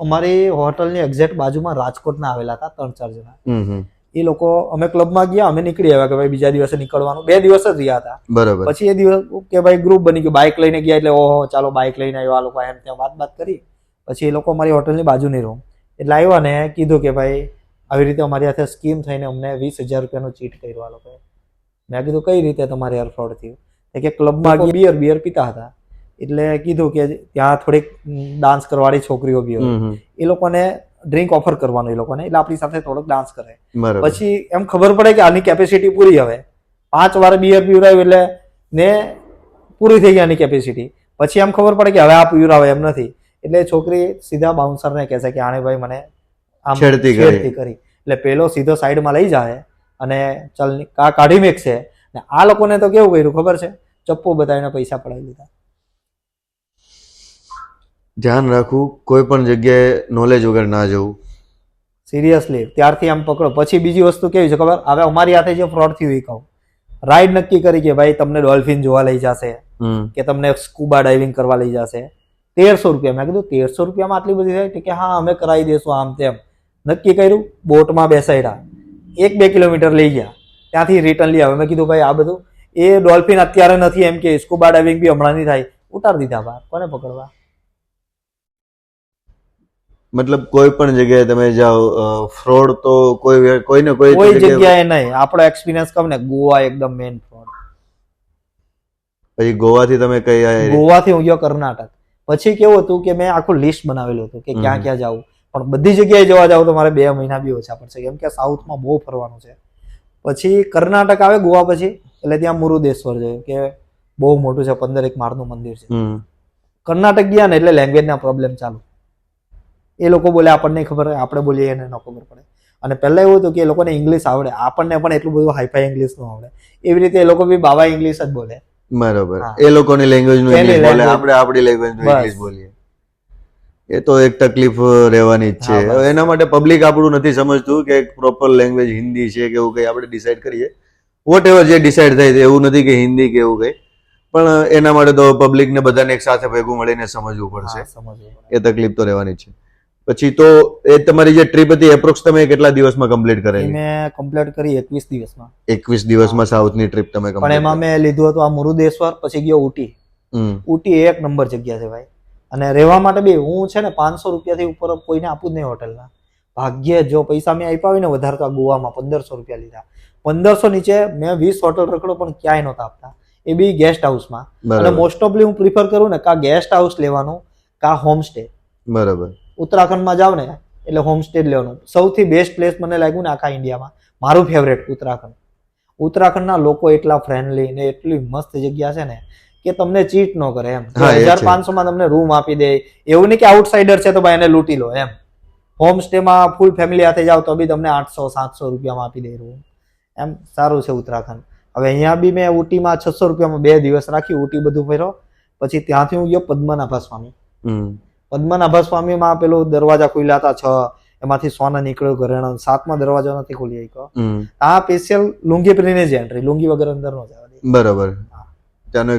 અમારી હોટલની એક્ઝેક્ટ બાજુમાં રાજકોટના આવેલા હતા 3-4 જણા. એ લોકો, અમે ક્લબમાં ગયા, અમે નીકળી આવ્યા કે ભાઈ બીજા દિવસે નીકળવાનું. 2 દિવસ જ રહ્યા હતા. બરાબર. પછી એ દિવસ કે ભાઈ ગ્રુપ બની ગયું, બાઇક લઈને ગયા એટલે ઓહો ચાલો બાઇક લઈને આવ્યા આ લોકો, એમ ત્યાં વાત કરી. પછી એ લોકો અમારી હોટલની બાજુની રૂમ એટલે આવ્યા ને કીધું કે ભાઈ આવી રીતે અમારી સાથે સ્કીમ થઈને અમને 20,000 રૂપિયાનું ચીટ કર્યું આ લોકોએ. મેં કીધું કઈ રીતે તમારી યાર ફ્રોડ થયું? કે ક્લબમાં બિયર પીતા હતા, એટલે કીધું કે ત્યાં થોડીક ડાન્સ કરવાળી છોકરીઓ બી હોય, એ લોકોને ડ્રિંક ઓફર કરવાનું એ લોકોને, એટલે આપણી સાથે થોડોક ડાન્સ કરે. પછી એમ ખબર પડે કે આની કેપેસિટી પૂરી, હવે 5 વાર બિયર પીવડાવ્યું એટલે ને પૂરી થઈ ગઈ આની કેપેસિટી. પછી એમ ખબર પડે કે હવે આ પીવડાવે એમ નથી, એટલે છોકરી સીધા બાઉન્સરને કહે છે કે આણે ભાઈ મને આમ છેડતી કરી. એટલે પેલો સીધો સાઈડમાં લઈ જાય અને ચલ કાઢી મેકશે. ને આ લોકોને તો કેવું કર્યું ખબર છે, ચપ્પુ બતાવીને પૈસા પડાવી લીધા. ધ્યાન રાખવું, કોઈ પણ જગ્યાએ નોલેજ વગર ના જવું. સિરિયસલી ત્યારથી આમ પકડો. પછી બીજી વસ્તુ કેવી છે ખબર, હવે અમારી હાથે જે ફ્રોડ થયું એ કહું. રાઈડ નક્કી કરી કે ભાઈ તમને ડોલ્ફિન જોવા લઈ જશે કે તમને સ્કૂબા ડાઇવિંગ કરવા લઈ જશે. 1300 રૂપિયા. મેં કીધું 1300 રૂપિયામાં આટલી બધી થાય? કે હા અમે કરાવી દઈશું આમ તેમ. નક્કી કર્યું, બોટમાં બેસાડ્યા, 1-2 કિલોમીટર લઈ ગયા, ત્યાંથી રિટર્ન લઈ આવ્યા. મેં કીધું ભાઈ આ બધું, એ ડોલ્ફિન અત્યારે નથી એમ કે સ્કૂબા ડાઇવિંગ બી હમણાં નહીં થાય, ઉતાર દીધા બહાર. કોને પકડવા? મતલબ કોઈ પણ જગ્યાએ તમે જાઓ ફ્રોડ તો કોઈને કોઈ કોઈ જગ્યાએ નહીં. આપણો એક્સપિરિયન્સ કહું ને, ગોવા એકદમ મેઇન ફ્રોડ. પછી ગોવાથી તમે કઈ ગોવાથી હું ગયો કર્ણાટક. પછી કેવું હતું કે મેં આખું લિસ્ટ બનાવેલું હતું કે ક્યાં ક્યાં જવું, પણ બધી જગ્યાએ જવા જાવ તો મારે 2 મહિના બી ઓછા પડશે, કેમ કે સાઉથમાં બહુ ફરવાનું છે. પછી કર્ણાટક આવે ગોવા પછી, એટલે ત્યાં મુરુદેશ્વર છે કે બહુ મોટું છે, 15 માળનું મંદિર છે. કર્ણાટક ગયા ને એટલે લેંગ્વેજના પ્રોબ્લેમ ચાલુ. એ લોકો બોલે, આપણને ખબર, આપણે બોલીએ એને ન ખબર પડે. અને પહેલા એવું હતું કે એ લોકોને ઇંગ્લિશ આવડે, આપણને પણ એટલું બધું હાઈફાઈ ઇંગ્લિશ ન આવડે. એવી રીતે એ લોકો બી બાવા ઇંગ્લિશ જ બોલે. બરાબર. એ લોકોની લેંગ્વેજ નું ઇંગ્લિશ બોલે, આપણે આપણી લેંગ્વેજ નું ઇંગ્લિશ બોલીએ. એ તો એક તકલીફ રહેવાની જ છે. એના માટે પબ્લિક આપણું નથી સમજતું કે પ્રોપર લેંગ્વેજ હિન્દી છે કે એવું કઈ આપણે ડિસાઈડ કરીએ. વોટ એવર જે ડિસાઈડ થાય એવું નથી કે હિન્દી કે એવું કઈ, પણ એના માટે તો પબ્લિક ને બધાને એક સાથે ભેગું મળીને સમજવું પડશે. એ તકલીફ તો રહેવાની છે. પછી તો એ તમારી જે ટ્રીપ હતી એપ્રોક્સ તમે કેટલા દિવસમાં કમ્પ્લીટ કરેલી? મેં કમ્પ્લીટ કરી 21 દિવસમાં. 21 દિવસમાં સાઉથની ટ્રીપ તમે પણ એમાં મેં લીધું હતું આ મુરુદેશ્વર, પછી ગયો ઉટી. ઉટી એક નંબર જગ્યા છે ભાઈ. અને રહેવા માટે બી હું છે ને 500 રૂપિયાથી ઉપર કોઈને આપું જ નહીં હોટલના. ભાગ્યે જો પૈસા મેં આપ્યા હોય ને વધારે, તો ગોવામાં 1500 રૂપિયા લીધા. 1500 નીચે મેં 20 હોટલ રખડો પણ ક્યાંય નહોતા આપતા, એ બી ગેસ્ટ હાઉસમાં. અને મોસ્ટ ઓફલી હું પ્રિફર કરું ને કા ગેસ્ટ હાઉસ લેવાનું કા હોમ સ્ટે. બરાબર. ઉત્તરાખંડમાં જાવ ને એટલે હોમસ્ટે જ લેવાનું. સૌથી બેસ્ટ પ્લેસ મને લાગ્યું ને આખા ઇન્ડિયામાં, મારું ફેવરેટ ઉત્તરાખંડ. ઉત્તરાખંડના લોકો એટલા ફ્રેન્ડલી ને એટલી મસ્ત જગ્યા છે ને કે તમને ચીટ ન કરે એમ. 1500 તમને રૂમ આપી દે, એવું નહીં કે આઉટસાઇડર છે તો ભાઈ એને લૂંટી લો એમ. હોમસ્ટેમાં ફૂલ ફેમિલી સાથે જાવ તો બી તમને 800-700 રૂપિયામાં આપી દે રૂમ. એમ સારું છે ઉત્તરાખંડ. હવે અહીંયા બી મેં ઉટીમાં 600 રૂપિયામાં 2 દિવસ રાખી, ઉટી બધું ફર્યો. પછી ત્યાંથી હું ગયો પદ્મનાભ સ્વામી. પદ્મનાભ સ્વામીમાં પેલું દરવાજા ખુલ્યા હતા 6, એમાંથી સોના નીકળ્યો ઘરેણો. 7મા દરવાજો નથી ખુલી શક્યો. આ સ્પેશિયલ લુંગી પહેરીને જ એન્ટ્રી, લુંગી વગર અંદર ન જવા દે. બરાબર. ત્યાંનો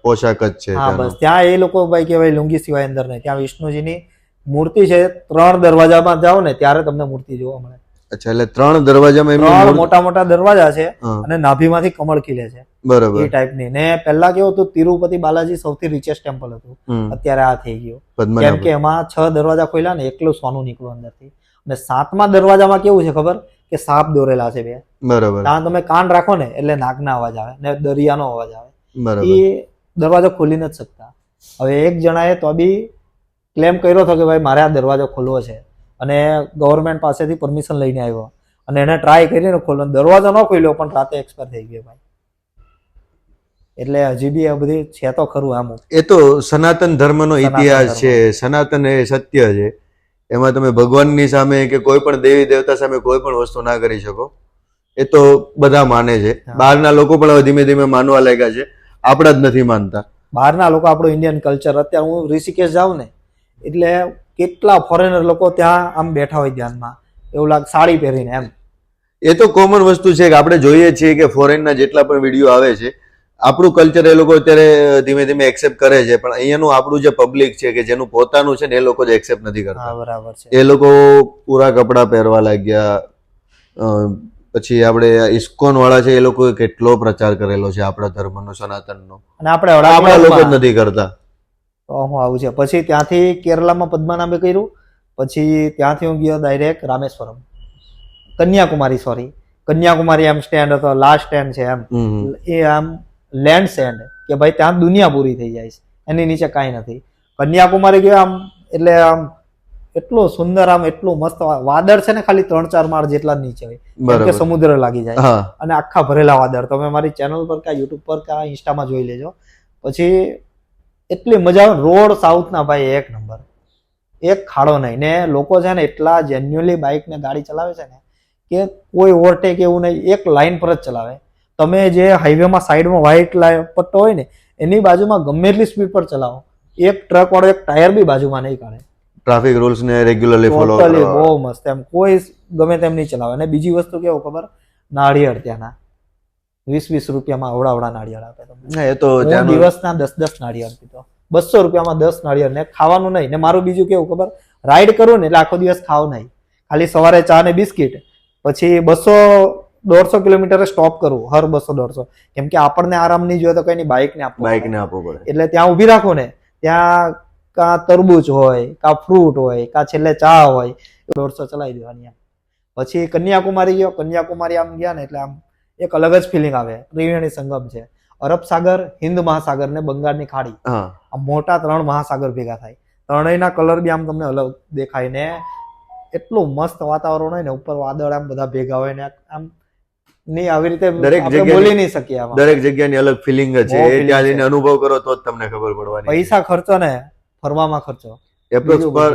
પોશાક જ છે. હા બસ, ત્યાં એ લોકો ભાઈ કે ભાઈ લુંગી સિવાય અંદર નહીં. ત્યાં વિષ્ણુજીની મૂર્તિ છે, 3 દરવાજામાં જાઓ ને ત્યારે તમને મૂર્તિ જોવા મળે. અચ્છા, એટલે 3 દરવાજામાં 3 મોટા મોટા દરવાજા છે અને નાભીમાંથી કમળ ખીલે છે. બરાબર. એ ટાઈપની. ને પહેલા કેવું હતું, તિરુપતિ બાલાજી સૌથી રિચેસ્ટ ટેમ્પલ હતું, અત્યારે આ થઈ ગયું. કેમ કે એમાં 6 દરવાજા ખોલ્યા ને એકલું સોનું નીકળ્યું અંદરથી. અને 7મા દરવાજામાં કેવું છે ખબર, કે સાપ દોરેલા છે 2. બરાબર. ત્યાં તમે કાન રાખો ને એટલે નાગના અવાજ આવે ને દરિયાનો અવાજ આવે. એ દરવાજો ખોલી નથી શકતા. હવે એક જણાએ તો બી ક્લેમ કર્યો હતો કે ભાઈ મારે આ દરવાજો ખોલવો છે, અને ગવર્મેન્ટ પાસેથી પરમિશન લઈને આવ્યો અને એને ટ્રાય કરીને ખોલવાનો, દરવાજો ન ખોલ્યો પણ રાતે એક્સપાયર થઈ ગયો ભાઈ. એટલે હજી બી આ બધી છે તો ખરું આમ. એ તો સનાતન ધર્મનો ઇતિહાસ છે. સનાતન એ સત્ય છે. એમાં તમે ભગવાનની સામે કે કોઈ પણ દેવી દેવતા સામે કોઈ પણ વસ્તુ ના કરી શકો. એ તો બધા માને છે. બહારના લોકો પણ હવે ધીમે ધીમે માનવા લાગ્યા છે, આપણા જ નથી માનતા. બહારના લોકો આપણું ઇન્ડિયન કલ્ચર, અત્યારે હું ઋષિકેશ જાઉં ને એટલે કેટલા ફોરેનર લોકો ત્યાં આમ બેઠા હોય ધ્યાનમાં, એવું લાગે સાડી પહેરીને એમ. એ તો કોમન વસ્તુ છે કે આપણે જોઈએ છીએ કે ફોરેનના જેટલા પણ વિડીયો આવે છે, આપણું કલ્ચર એ લોકો અત્યારે ધીમે ધીમે એક્સેપ્ટ કરે છે, પણ અહીંયાનું આપણું જે પબ્લિક છે કે જેનું પોતાનું છે ને એ લોકો જ એક્સેપ્ટ નથી કરતા. બરાબર છે. એ લોકો પૂરા કપડા પહેરવા લાગ્યા. પછી આપણે ઇસ્કોન વાળા છે, એ લોકોએ કેટલો પ્રચાર કરેલો છે આપણા ધર્મનો, સનાતનનો, અને આપણા લોકો જ નથી કરતા. તો હું આવું છે. પછી ત્યાંથી કેરલામાં પદ્મનાભે કર્યું. પછી ત્યાંથી હું ગયો ડાયરેક્ટ રામેશ્વરમ, કન્યાકુમારી એમ સ્ટેન્ડ હતો, લાસ્ટ સ્ટેન્ડ છે એમ. એ આમ લેન્ડ સ્ટેન્ડ કે ભાઈ ત્યાં દુનિયા પૂરી થઈ જાય છે, એની નીચે કાંઈ નથી. કન્યાકુમારી ગયા આમ એટલે આમ એટલું સુંદર, આમ એટલું મસ્ત વાદળ છે ને, ખાલી 3-4 માળ જેટલા નીચે હોય કે સમુદ્ર લાગી જાય, અને આખા ભરેલા વાદળ. તમે મારી ચેનલ પર કા યુટ્યુબ પર કા ઇન્સ્ટામાં જોઈ લેજો. પછી એટલી મજા આવે. રોડ સાઉથના ભાઈ એક નંબર, એક ખાડો નહીં. ને લોકો છે ને એટલા જેન્યુઅલી બાઇક ને ગાડી ચલાવે છે ને કે કોઈ ઓવરટેક એવું નહીં, એક લાઇન પર જ ચલાવે. તમે જે હાઈવેમાં સાઈડમાં વ્હાઇટ પટ્ટો હોય ને એની બાજુમાં ગમે એટલી સ્પીડ પર ચલાવો, એક ટ્રક વાળો એક ટાયર બી બાજુમાં નહીં કાઢે. ટ્રાફિક રૂલ્સ ને રેગ્યુલરલી ફોલો કરે. બહુ મસ્ત એમ, કોઈ ગમે તેમ નહીં ચલાવે. અને બીજી વસ્તુ કેવું ખબર, નાળિયેર ત્યાંના 20-20 રૂપિયામાં અવડા નાળિયેર આપે તમને. એ તો દિવસના 10-10 નાળિયેર પીતો, 200 રૂપિયામાં 10 નાળિયેર. ને ખાવાનું નહીં. ને મારું બીજું કેવું ખબર, રાઈડ કરું ને એટલે આખો દિવસ ખાવ નહીં, ખાલી સવારે ચા ને બિસ્કિટ. પછી 200-150 કિલોમીટર સ્ટોપ કરું, હર 200-150. કેમ કે આપણને આરામ નહીં જોઈએ તો કઈ બાઇક ને આપવું પડે. એટલે ત્યાં ઉભી રાખો ને, ત્યાં કાં તરબૂચ હોય, કાં ફ્રૂટ હોય, કાં છેલ્લે ચા હોય, 150 ચલાવી દેવાની આમ. પછી કન્યાકુમારી ગયો, કન્યાકુમારી આમ ગયા ને એટલે આમ એક અલગ જ ફિલિંગ આવે. ત્રિવેણી સંગમ છે, અરબ સાગર, હિન્દ મહાસાગર ને બંગાળની ખાડી, આ મોટા 3 મહાસાગર ભેગા થાય. ત્રણેયના કલર બી આમ તમને અલગ દેખાય ને એટલું મસ્ત વાતાવરણ હોય ને, ઉપર વાદળ આમ બધા ભેગા હોય ને આમ નહીં આવી રીતે આપણે બોલી નહીં શકીએ. આમાં દરેક જગ્યાની અલગ ફિલિંગ છે, એ ત્યાં જઈને અનુભવ કરો તો જ તમને ખબર પડવાની. પૈસા ખર્ચો ને ફરવામાં ખર્ચો. એપ્રોક્સ પર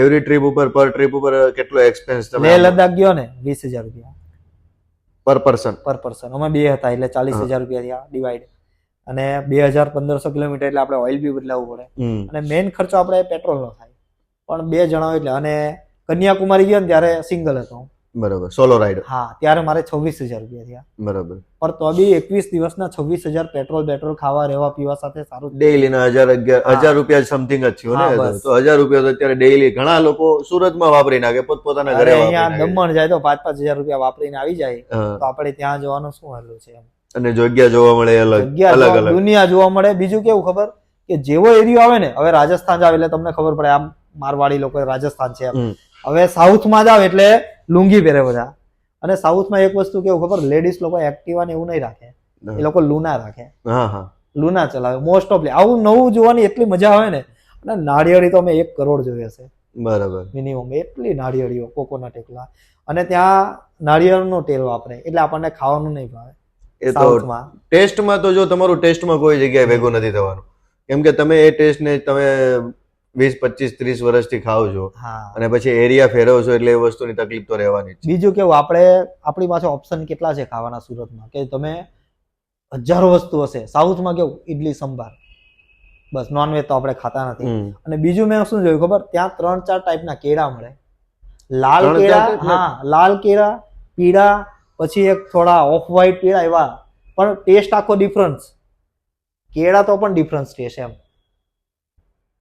એવરી ટ્રીપ ઉપર પર ટ્રીપ ઉપર કેટલો એક્સપેન્સ તમે? લેહ લદ્દાખ ગયો ને 20,000 રૂપિયા પર પર્સન. અમે 2 હતા એટલે 40,000 રૂપિયા થયા ડિવાઈડ. અને 2,500 કિલોમીટર એટલે આપણે ઓઇલ બી બદલાવવું પડે. અને મેઇન ખર્ચો આપણે પેટ્રોલ નો થાય. પણ 2 જણા એટલે. અને કન્યાકુમારી ગયો ને ત્યારે સિંગલ હતો. બરાબર, સોલો રાઈડ. હા, ત્યારે મારે 26,000 રૂપિયા થયા. બરાબર. પણ તો બી 21 દિવસના 26,000 પેટ્રોલ ખાવા રહેવા પીવા સાથે સારું. ડેઈલી ના 1,000 રૂપિયા સમથિંગ જ થયું ને. તો 1,000 રૂપિયા તો અત્યારે ડેઈલી ઘણા લોકો સુરતમાં વાપરી નાખે, પોતપોતાના ઘરે. અહીંયા દમણ જાય તો 5,000 રૂપિયા વાપરીને આવી જાય, તો આપણે ત્યાં જવાનું શું હાલું છે? અને જગ્યા જોવા મળે અલગ દુનિયા જોવા મળે. બીજું કેવું ખબર કે જેવો એરિયો આવે ને, હવે રાજસ્થાન જાવ એટલે તમને ખબર પડે આમ મારવાડી લોકો રાજસ્થાન છે. હવે સાઉથમાં જાવ એટલે લુંગી પહેરે બધા. અને સાઉથમાં એક વસ્તુ કેવું ખબર, લેડીઝ લોકો એક્ટિવા ને એવું નહીં રાખે, એ લોકો લુના રાખે. લુના ચલાવે મોસ્ટ ઓફલી. આવું નવું જોવાની એટલી મજા આવે ને. અને નાળિયેરી તો અમે 1 કરોડ જોઈ હશે બરાબર મિનિમમ. એટલી નાળિયેરીઓ, કોકોનટ એકલા. અને ત્યાં નાળિયેરનો તેલ વાપરે એટલે આપણને ખાવાનું નહીં ભાવે. એ તો ટેસ્ટમાં તો જો તમારું ટેસ્ટમાં કોઈ જગ્યાએ ભેગું નથી થવાનું, કેમ કે તમે એ ટેસ્ટ ને તમે 20, 25, 30 વર્ષથી ખાવ છો અને પછી એરિયા ફેરવો છો એટલે એ વસ્તુની તકલીફ તો રહેવાની. બીજું કેવું, આપણી પાસે ઓપ્શન કેટલા છે ખાવાના સુરતમાં, કે તમે હજારો વસ્તુ હશે. સાઉથમાં કેવું, ઇડલી સંભાર, બસ. નોનવેજ તો આપણે ખાતા નથી. અને બીજું મેં શું જોયું ખબર, ત્યાં 3-4 ટાઈપના કેળા મળે. લાલ કેળા, હા, લાલ કેળા, પીળા, પછી એક થોડા ઓફ વ્હાઈટ પીળા, એવા. પણ ટેસ્ટ આખો ડિફરન્સ. કેળા તો પણ ડિફરન્સ ટેસ્ટ એમ.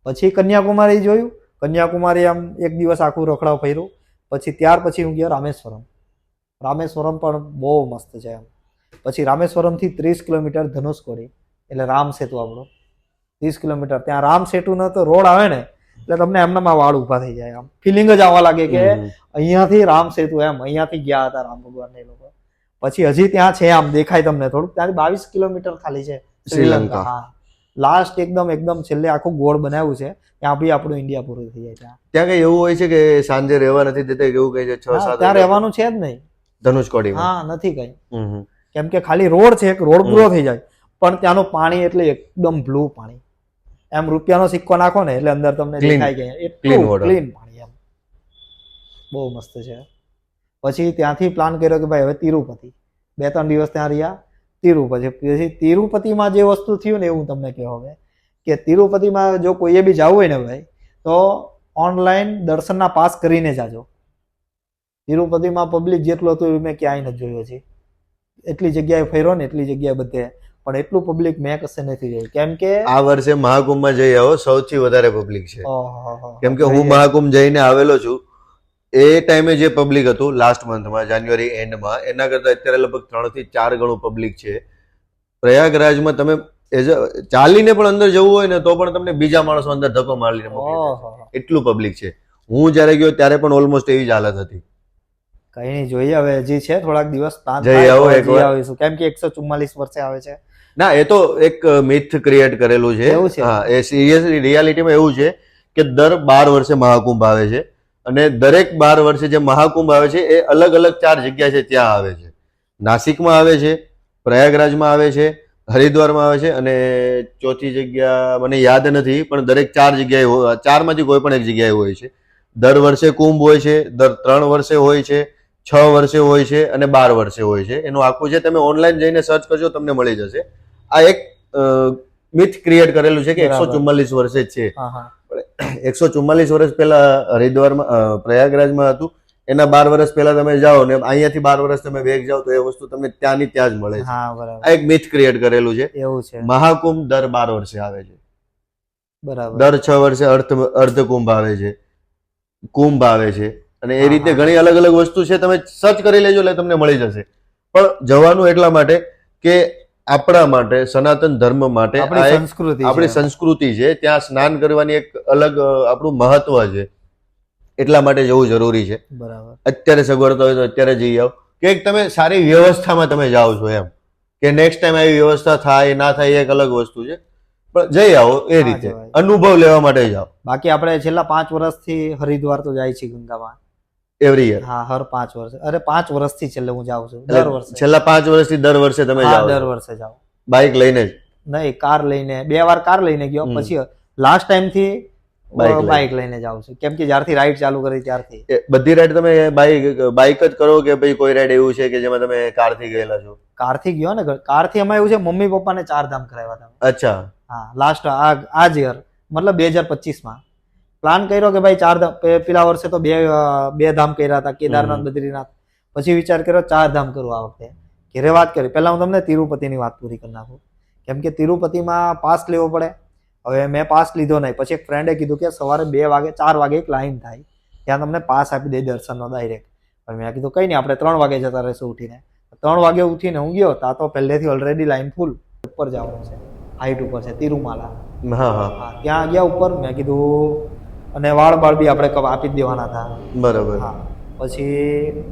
પછી કન્યાકુમારી જોયું. કન્યાકુમારી આમ 1 દિવસ આખું રખડાવ ફર્યું. પછી ત્યાર પછી હું ગયો રામેશ્વરમ. રામેશ્વરમ પણ બહુ મસ્ત છે એમ. પછી રામેશ્વરમ થી 30 કિલોમીટર ધનુષકોડી, એટલે રામ સેતુ આપણો 30 કિલોમીટર. ત્યાં રામ સેતુનો તો રોડ આવે ને એટલે તમને એમનામાં વાળ ઉભા થઈ જાય. આમ ફિલિંગ જ આવવા લાગે કે અહીંયાથી રામ સેતુ, એમ અહીંયાથી ગયા હતા રામ ભગવાન એ લોકો. પછી હજી ત્યાં છે, આમ દેખાય તમને થોડુંક. ત્યાંથી 22 કિલોમીટર ખાલી છે શ્રીલંકા. હા, લાસ્ટ એકદમ છેલ્લે આખું ગોળ બનાવ્યું છે. ત્યાં બી આપણું ઇન્ડિયા પૂરું થઈ જાય. ત્યાં કઈ એવું હોય છે કે સાંજે રહેવા નથી દેતા, એવું કઈ છે? 6-7 ત્યાં રહેવાનું છે જ નહીં ધનુષકોડીમાં. હા, નથી કઈ. કેમ કે ખાલી રોડ છે, એક રોડ પૂરો થઈ જાય. પણ ત્યાંનું પાણી એટલે એકદમ બ્લુ પાણી. એમ રૂપિયાનો સિક્કો નાખો ને એટલે અંદર તમને દેખાય કે એટલું ક્લીન પાણી એમ. બહુ મસ્ત છે. પછી ત્યાંથી પ્લાન કર્યો કે ભાઈ હવે તિરુપતિ. 2-3 દિવસ ત્યાં રહ્યા. પછી તિરુપતિમાં જે વસ્તુ થયું ને એવું તમને કહો હવે, કે તિરુપતિમાં જો કોઈએ બી જવું હોય ને ભાઈ, તો ઓનલાઈન દર્શનના પાસ કરીને જાજો. તિરુપતિમાં પબ્લિક જેટલું હતું મેં ક્યાંય નથી જોયું છે. એટલી જગ્યાએ ફર્યો ને, એટલી જગ્યાએ બધે, પણ એટલું પબ્લિક મેં કશે નથી જોયું. કેમ કે આ વર્ષે મહાકુંભમાં જઈ આવો, સૌથી વધારે પબ્લિક છે. કેમ કે હું મહાકુંભ જઈને આવેલો છું. એ ટાઈમે જે પબ્લિક હતું લાસ્ટ મંથમાં, જાન્યુઆરી એન્ડમાં, એના કરતા અત્યારે લગભગ 3 થી 4 ગણું પબ્લિક છે. પ્રયાગરાજમાં તમે ચાલીને પણ અંદર જવું હોય ને તો પણ તમને બીજા માણસો અંદર ધક્કો મારીને મોકલે, એટલું પબ્લિક છે. હું જયારે ગયો ત્યારે પણ ઓલમોસ્ટ એવી જ હાલત હતી. કઈ નહીં, જોઈએ હવે હજી છે થોડાક દિવસ, જઈ આવીશું. કેમ કે 144 વર્ષે આવે છે. ના, એ તો એક મિથ ક્રિએટ કરેલું છે. હા, એ સિરિયસલી રિયાલિટીમાં એવું છે કે દર 12 વર્ષે મહાકુંભ આવે છે. અને દરેક 12 વર્ષે જે મહાકુંભ આવે છે એ અલગ અલગ 4 જગ્યા છે ત્યાં આવે છે. નાસિકમાં આવે છે, પ્રયાગરાજમાં આવે છે, હરિદ્વારમાં આવે છે, અને ચોથી જગ્યા મને યાદ નથી, પણ દરેક 4 જગ્યાએ, 4 માંથી કોઈ પણ એક જગ્યાએ હોય છે. દર વર્ષે કુંભ હોય છે, દર 3 વર્ષે હોય છે, 6 વર્ષે હોય છે અને 12 વર્ષે હોય છે. એનું આખું છે, તમે ઓનલાઈન જઈને સર્ચ કરજો તમને મળી જશે. આ એક મિથ ક્રિએટ કરેલું છે કે 144 વર્ષે જ છે. 144 વર્ષ પહેલા હરિદ્વારમાં, પ્રયાગરાજમાં હતું. એના 12 વર્ષ પહેલા તમે જાઓ ને અહીંયાથી 12 વર્ષ તમે વેગ જાઓ તો એ વસ્તુ તમને ત્યાંની ત્યાં જ મળે છે. આ એક મિથ ક્રિએટ કરેલું છે. એવું છે. મહાકુંભ દર 12 વર્ષે આવે છે. બરાબર. દર 6 વર્ષે અર્ધકુંભ આવે છે, કુંભ આવે છે, અને એ રીતે ઘણી અલગ અલગ વસ્તુ છે. તમે સર્ચ કરી લેજો એટલે તમને મળી જશે. પણ જવાનું એટલા માટે કે આપણા માટે સનાતન ધર્મ માટે આપણી આ એક સંસ્કૃતિ આપણી છે. સંસ્કૃતિ છે. ત્યાં સ્નાન કરવાની એક અલગ આપણું મહત્વ છે. એટલા માટે જવું જરૂરી છે. બરાબર. અત્યારે સગવડતા હોય તો અત્યારે જઈ આવો, કે એક તમે સારી વ્યવસ્થામાં તમે જાઓ છો એમ, કે નેક્સ્ટ ટાઈમ આવી વ્યવસ્થા થાય ના થાય એક અલગ વસ્તુ છે, પણ જઈ આવો એ હા, રીતે જવાય. અનુભવ લેવા માટે જાઓ બાકી આપણે છેલ્લા 5 વર્ષથી હરિદ્વાર તો જાય છે ગંગામાં. Every year. હા, હર 5 વર્ષે. અરે 5 વર્ષથી છેલ્લે હું જાઉં છું, દર વર્ષે. છેલ્લા 5 વર્ષથી દર વર્ષે તમે હા, જાઓ દર છો. વર્ષે જાઉં. બાઇક લઈને જ. નહીં, કાર લઈને 2 વાર કાર લઈને ગયો, પછી લાસ્ટ ટાઈમ થી બાઇક લઈને જાઉં છું, કેમ કે જ્યારથી રાઈડ ચાલુ કરી ત્યારથી. બધી રાઈડ તમે બાઇક જ કરો કે ભાઈ કોઈ રાઈડ એવું છે કે જેમાં તમે કારથી ગયેલા છો? કારથી ગયો ને, કારથી એમાં એવું છે, મમ્મી પપ્પાને 4 ધામ કરાવ્યા હતા. અચ્છા. હા, લાસ્ટ આ જ યર, મતલબ 2025 પ્લાન કર્યો કે ભાઈ 4 ધામ. પેલા વર્ષે તો બે ધામ કર્યા હતા, કેદારનાથ, બદ્રીનાથ. પછી વિચાર કર્યો 4 ધામ કરું આ વખતે. ઘરે વાત કરી. પહેલા હું તમને તિરુપતિની વાત પૂરી કરી નાખું, કેમ કે તિરુપતિમાં પાસ લેવો પડે. હવે મેં પાસ લીધો નહીં. પછી એક ફ્રેન્ડે કીધું કે સવારે 2 વાગે 4 વાગે એક લાઈન થાય, ત્યાં તમને પાસ આપી દે દર્શનનો ડાયરેક્ટ. પણ મેં કીધું કંઈ નહીં, આપણે 3 વાગે જતા રહીશું ઉઠીને. 3 વાગે ઉઠીને હું ગયો, ત્યાં તો પહેલેથી ઓલરેડી લાઈન ફૂલ. ઉપર જવાનું છે, હાઈટ ઉપર છે, તિરુમાલા. હા હા. હા, ત્યાં ગયા ઉપર. મેં કીધું, અને વાળ બાળ બી આપણે આપી જ દેવાના હતા. બરાબર. હા, પછી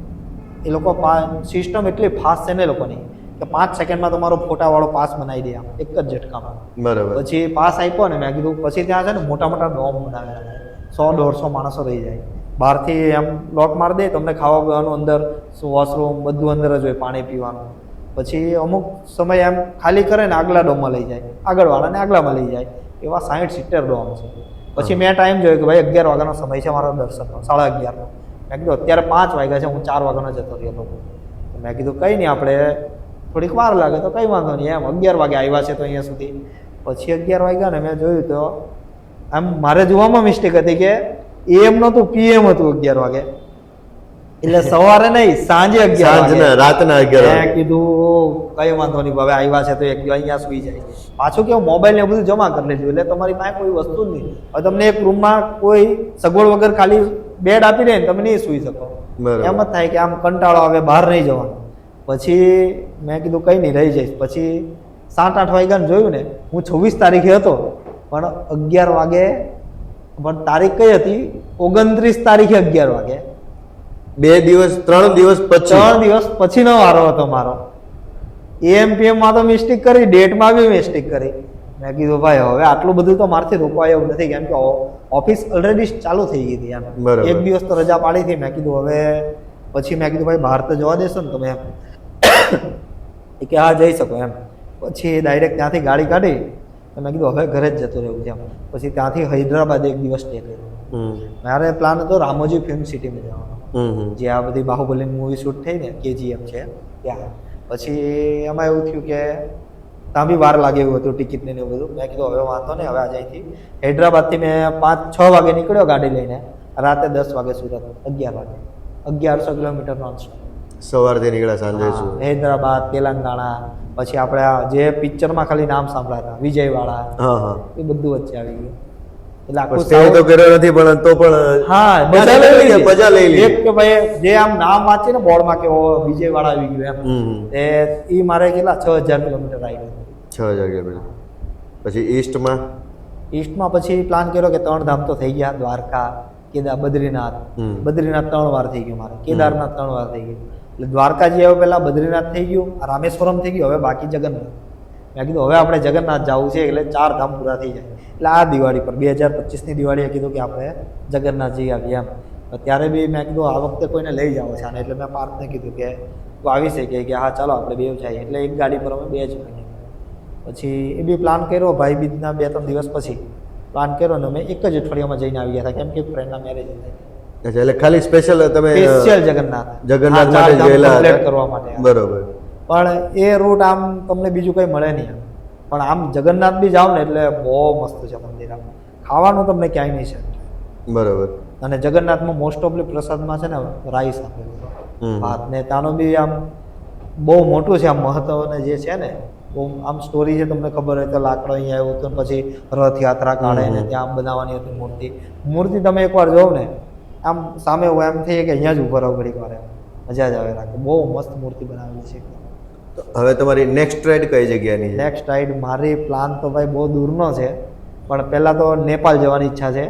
એ લોકો સિસ્ટમ એટલી ફાસ્ટ છે ને એ લોકોની, કે 5 સેકન્ડમાં તમારો ફોટા વાળો પાસ બનાવી દે, આમ એક જ ઝટકામાં. બરાબર. પછી પાસ આપ્યો ને, મેં કીધું પછી ત્યાં છે ને મોટા મોટા ડોમ બનાવેલા છે, 100-150 માણસો રહી જાય. બહારથી એમ લોક મારી દે, તમને ખાવા પીવાનું અંદર, વોશરૂમ બધું અંદર જ હોય, પાણી પીવાનું. પછી અમુક સમય એમ ખાલી કરે ને આગલા ડોમમાં લઈ જાય, આગળ વાળાને આગલામાં લઈ જાય. એવા 60-70 ડોમ છે. પછી મેં ટાઈમ જોયો કે ભાઈ 11 વાગ્યાનો સમય છે મારો દર્શનનો, 11:30. મેં કીધું અત્યારે 5 વાગ્યા છે, હું 4 વાગ્યાનો જતો રહ્યો લોકો. મેં કીધું કંઈ નહીં, આપણે થોડીક વાર લાગે તો કંઈ વાંધો નહીં, એમ 11 વાગે આવ્યા છે તો અહીંયા સુધી. પછી 11 વાગ્યા ને મેં જોયું તો આમ મારે જોવામાં મિસ્ટેક હતી કે AM નહોતું, PM હતું 11 વાગે. એટલે સવારે નહીં, સાંજે 11 વાગે. રાતના 11 મેં કીધું કઈ વાંધો નહીં, હવે આવ્યા છે તો એક અહીંયા સુઈ જાય. પાછું કેવું, મોબાઈલ ને બધું જમા કરી લેજો, એટલે તમારી પાસે કોઈ વસ્તુ જ નહીં. હવે તમને એક રૂમમાં કોઈ સગવડ વગર ખાલી બેડ આપી દે ને, તમે નહીં સુઈ શકો. એમ જ થાય કે આમ કંટાળો આવે, બહાર નહીં જવાનું. પછી મેં કીધું કંઈ નહીં, રહી જઈશ. પછી 7-8 વાગ્યાને જોયું ને, હું 26 તારીખે હતો, પણ 11 વાગે. પણ તારીખ કઈ હતી? 29 તારીખે 11 વાગે. 3 દિવસ પછી 3 દિવસ પછીનો વારો હતો મારો. AM/PM માં તો મિસ્ટેક કરી, ડેટમાં બી મિસ્ટેક કરી. મેં કીધું ભાઈ હવે આટલું બધું તો મારથી રોકવાય એવું નથી, કેમ કે ઓફિસ ઓલરેડી ચાલુ થઈ ગઈ હતી એમ. એક દિવસ તો રજા પાડી હતી. મેં કીધું હવે, પછી મેં કીધું ભાઈ બહાર તો જવા દેશો ને તમે એમ? કે હા જઈ શકો એમ. પછી ડાયરેક્ટ ત્યાંથી ગાડી કાઢી. મેં કીધું હવે ઘરે જ જતું રહેવું છે એમ. પછી ત્યાંથી હૈદરાબાદ એક દિવસ સ્ટે કર્યો. મારે પ્લાન હતો રામોજી ફિલ્મ સિટીમાં જવાનો, જે આ બધી બાહુબલી મૂવી શૂટ થઈ ને, KGF છે ત્યાં. પછી એમાં એવું થયું કે ત્યાં બી વાર લાગે એવું હતું, ટિકિટને એવું બધું. મેં કીધું હવે વાંધો નહીં, હવે આજે અહીંથી હૈદરાબાદથી મેં 5-6 વાગે નીકળ્યો ગાડી લઈને, રાતે 10 વાગે સુરત, 11 વાગે. 1100 કિલોમીટર નોનસ્ટોપ. સવારથી નીકળ્યા સાંજે છું. હૈદરાબાદ, તેલંગાણા. પછી આપણે આ જે પિક્ચરમાં ખાલી નામ સાંભળ્યા હતા, વિજયવાડા, હા હા, એ બધું વચ્ચે આવી ગયું. એટલે આખું સ્ટે તો કર્યો નથી, પણ તો પણ હા મજા લઈ લીધી, મજા લઈ લીધી. એક કે ભાઈ જે આમ નામ વાંચે ને બોર્ડમાં કે ઓ વિજયવાડા આવી ગયું એમ, એ મારે કેટલા 6000 કિલોમીટર આવી ગયું. 6000 કિલોમીટર. પછી ઈસ્ટમાં પછી પ્લાન કર્યો કે 3 ધામ તો થઈ ગયા, દ્વારકા, બદ્રીનાથ. બદ્રીનાથ 3 વાર થઈ ગયું મારે, કેદારનાથ 3 વાર થઈ ગયું. એટલે દ્વારકાજી હવે પહેલા બદ્રીનાથ થઈ ગયું, રામેશ્વરમ થઈ ગયું, હવે બાકી જગન્નાથ. મેં કીધું હવે આપણે જગન્નાથ જવું છે, એટલે 4 ધામ પૂરા થઈ જાય. એટલે આ દિવાળી પર 2025ની દિવાળીએ કીધું કે આપણે જગન્નાથ જઈ આવીએ એમ. ત્યારે બી મેં કીધું આ વખતે કોઈને લઈ જાવ છે આને, એટલે મેં પાર્થને કીધું કે તું આવી શકે, કે હા ચાલો આપણે 2 જઈએ. એટલે એક ગાડી પર અમે 2 જ ગઈએ. પછી એ બી પ્લાન કર્યો, ભાઈ બીજના 2-3 દિવસ પછી પ્લાન કર્યો ને અમે એક જ અઠવાડિયામાં જઈને આવી ગયા હતા, કેમ કે ફ્રેન્ડના મેરેજ હતા. અચ્છા, એટલે ખાલી સ્પેશિયલ તમે સ્પેશિયલ જગન્નાથ માટે ગયેલા કમ્પ્લીટ કરવા માટે. બરોબર. પણ એ રૂટ આમ તમને બીજું કંઈ મળે નહીં. પણ આમ જગન્નાથ બી જાઓ ને એટલે બહુ મસ્ત છે મંદિર. આમ ખાવાનું તમને ક્યાંય નહીં છે. બરોબર. અને જગન્નાથમાં મોસ્ટ ઓફલી પ્રસાદમાં છે ને રાઈસ આપેલું ભાત ને, ત્યાંનો બી આમ બહુ મોટું છે આમ મહત્વ. ને જે છે ને બહુ આમ સ્ટોરી છે, તમને ખબર હોય તો લાકડો અહીંયા આવ્યો હતો, પછી રથયાત્રા કાઢે ને ત્યાં બનાવવાની હતી મૂર્તિ. તમે એકવાર જોવો ને આમ સામે એમ થઈ કે અહીંયા જ ઉભા રહો ઘડીક વાર, મજા જ આવે રાખે. બહુ મસ્ત મૂર્તિ બનાવેલી છે. તો હવે તમારી નેક્સ્ટ રાઈડ કઈ જગ્યાની છે? નેક્સ્ટ રાઈડ મારી પ્લાન તો ભાઈ બહુ દૂરનો છે, પણ પહેલા તો નેપાળ જવાની ઈચ્છા છે.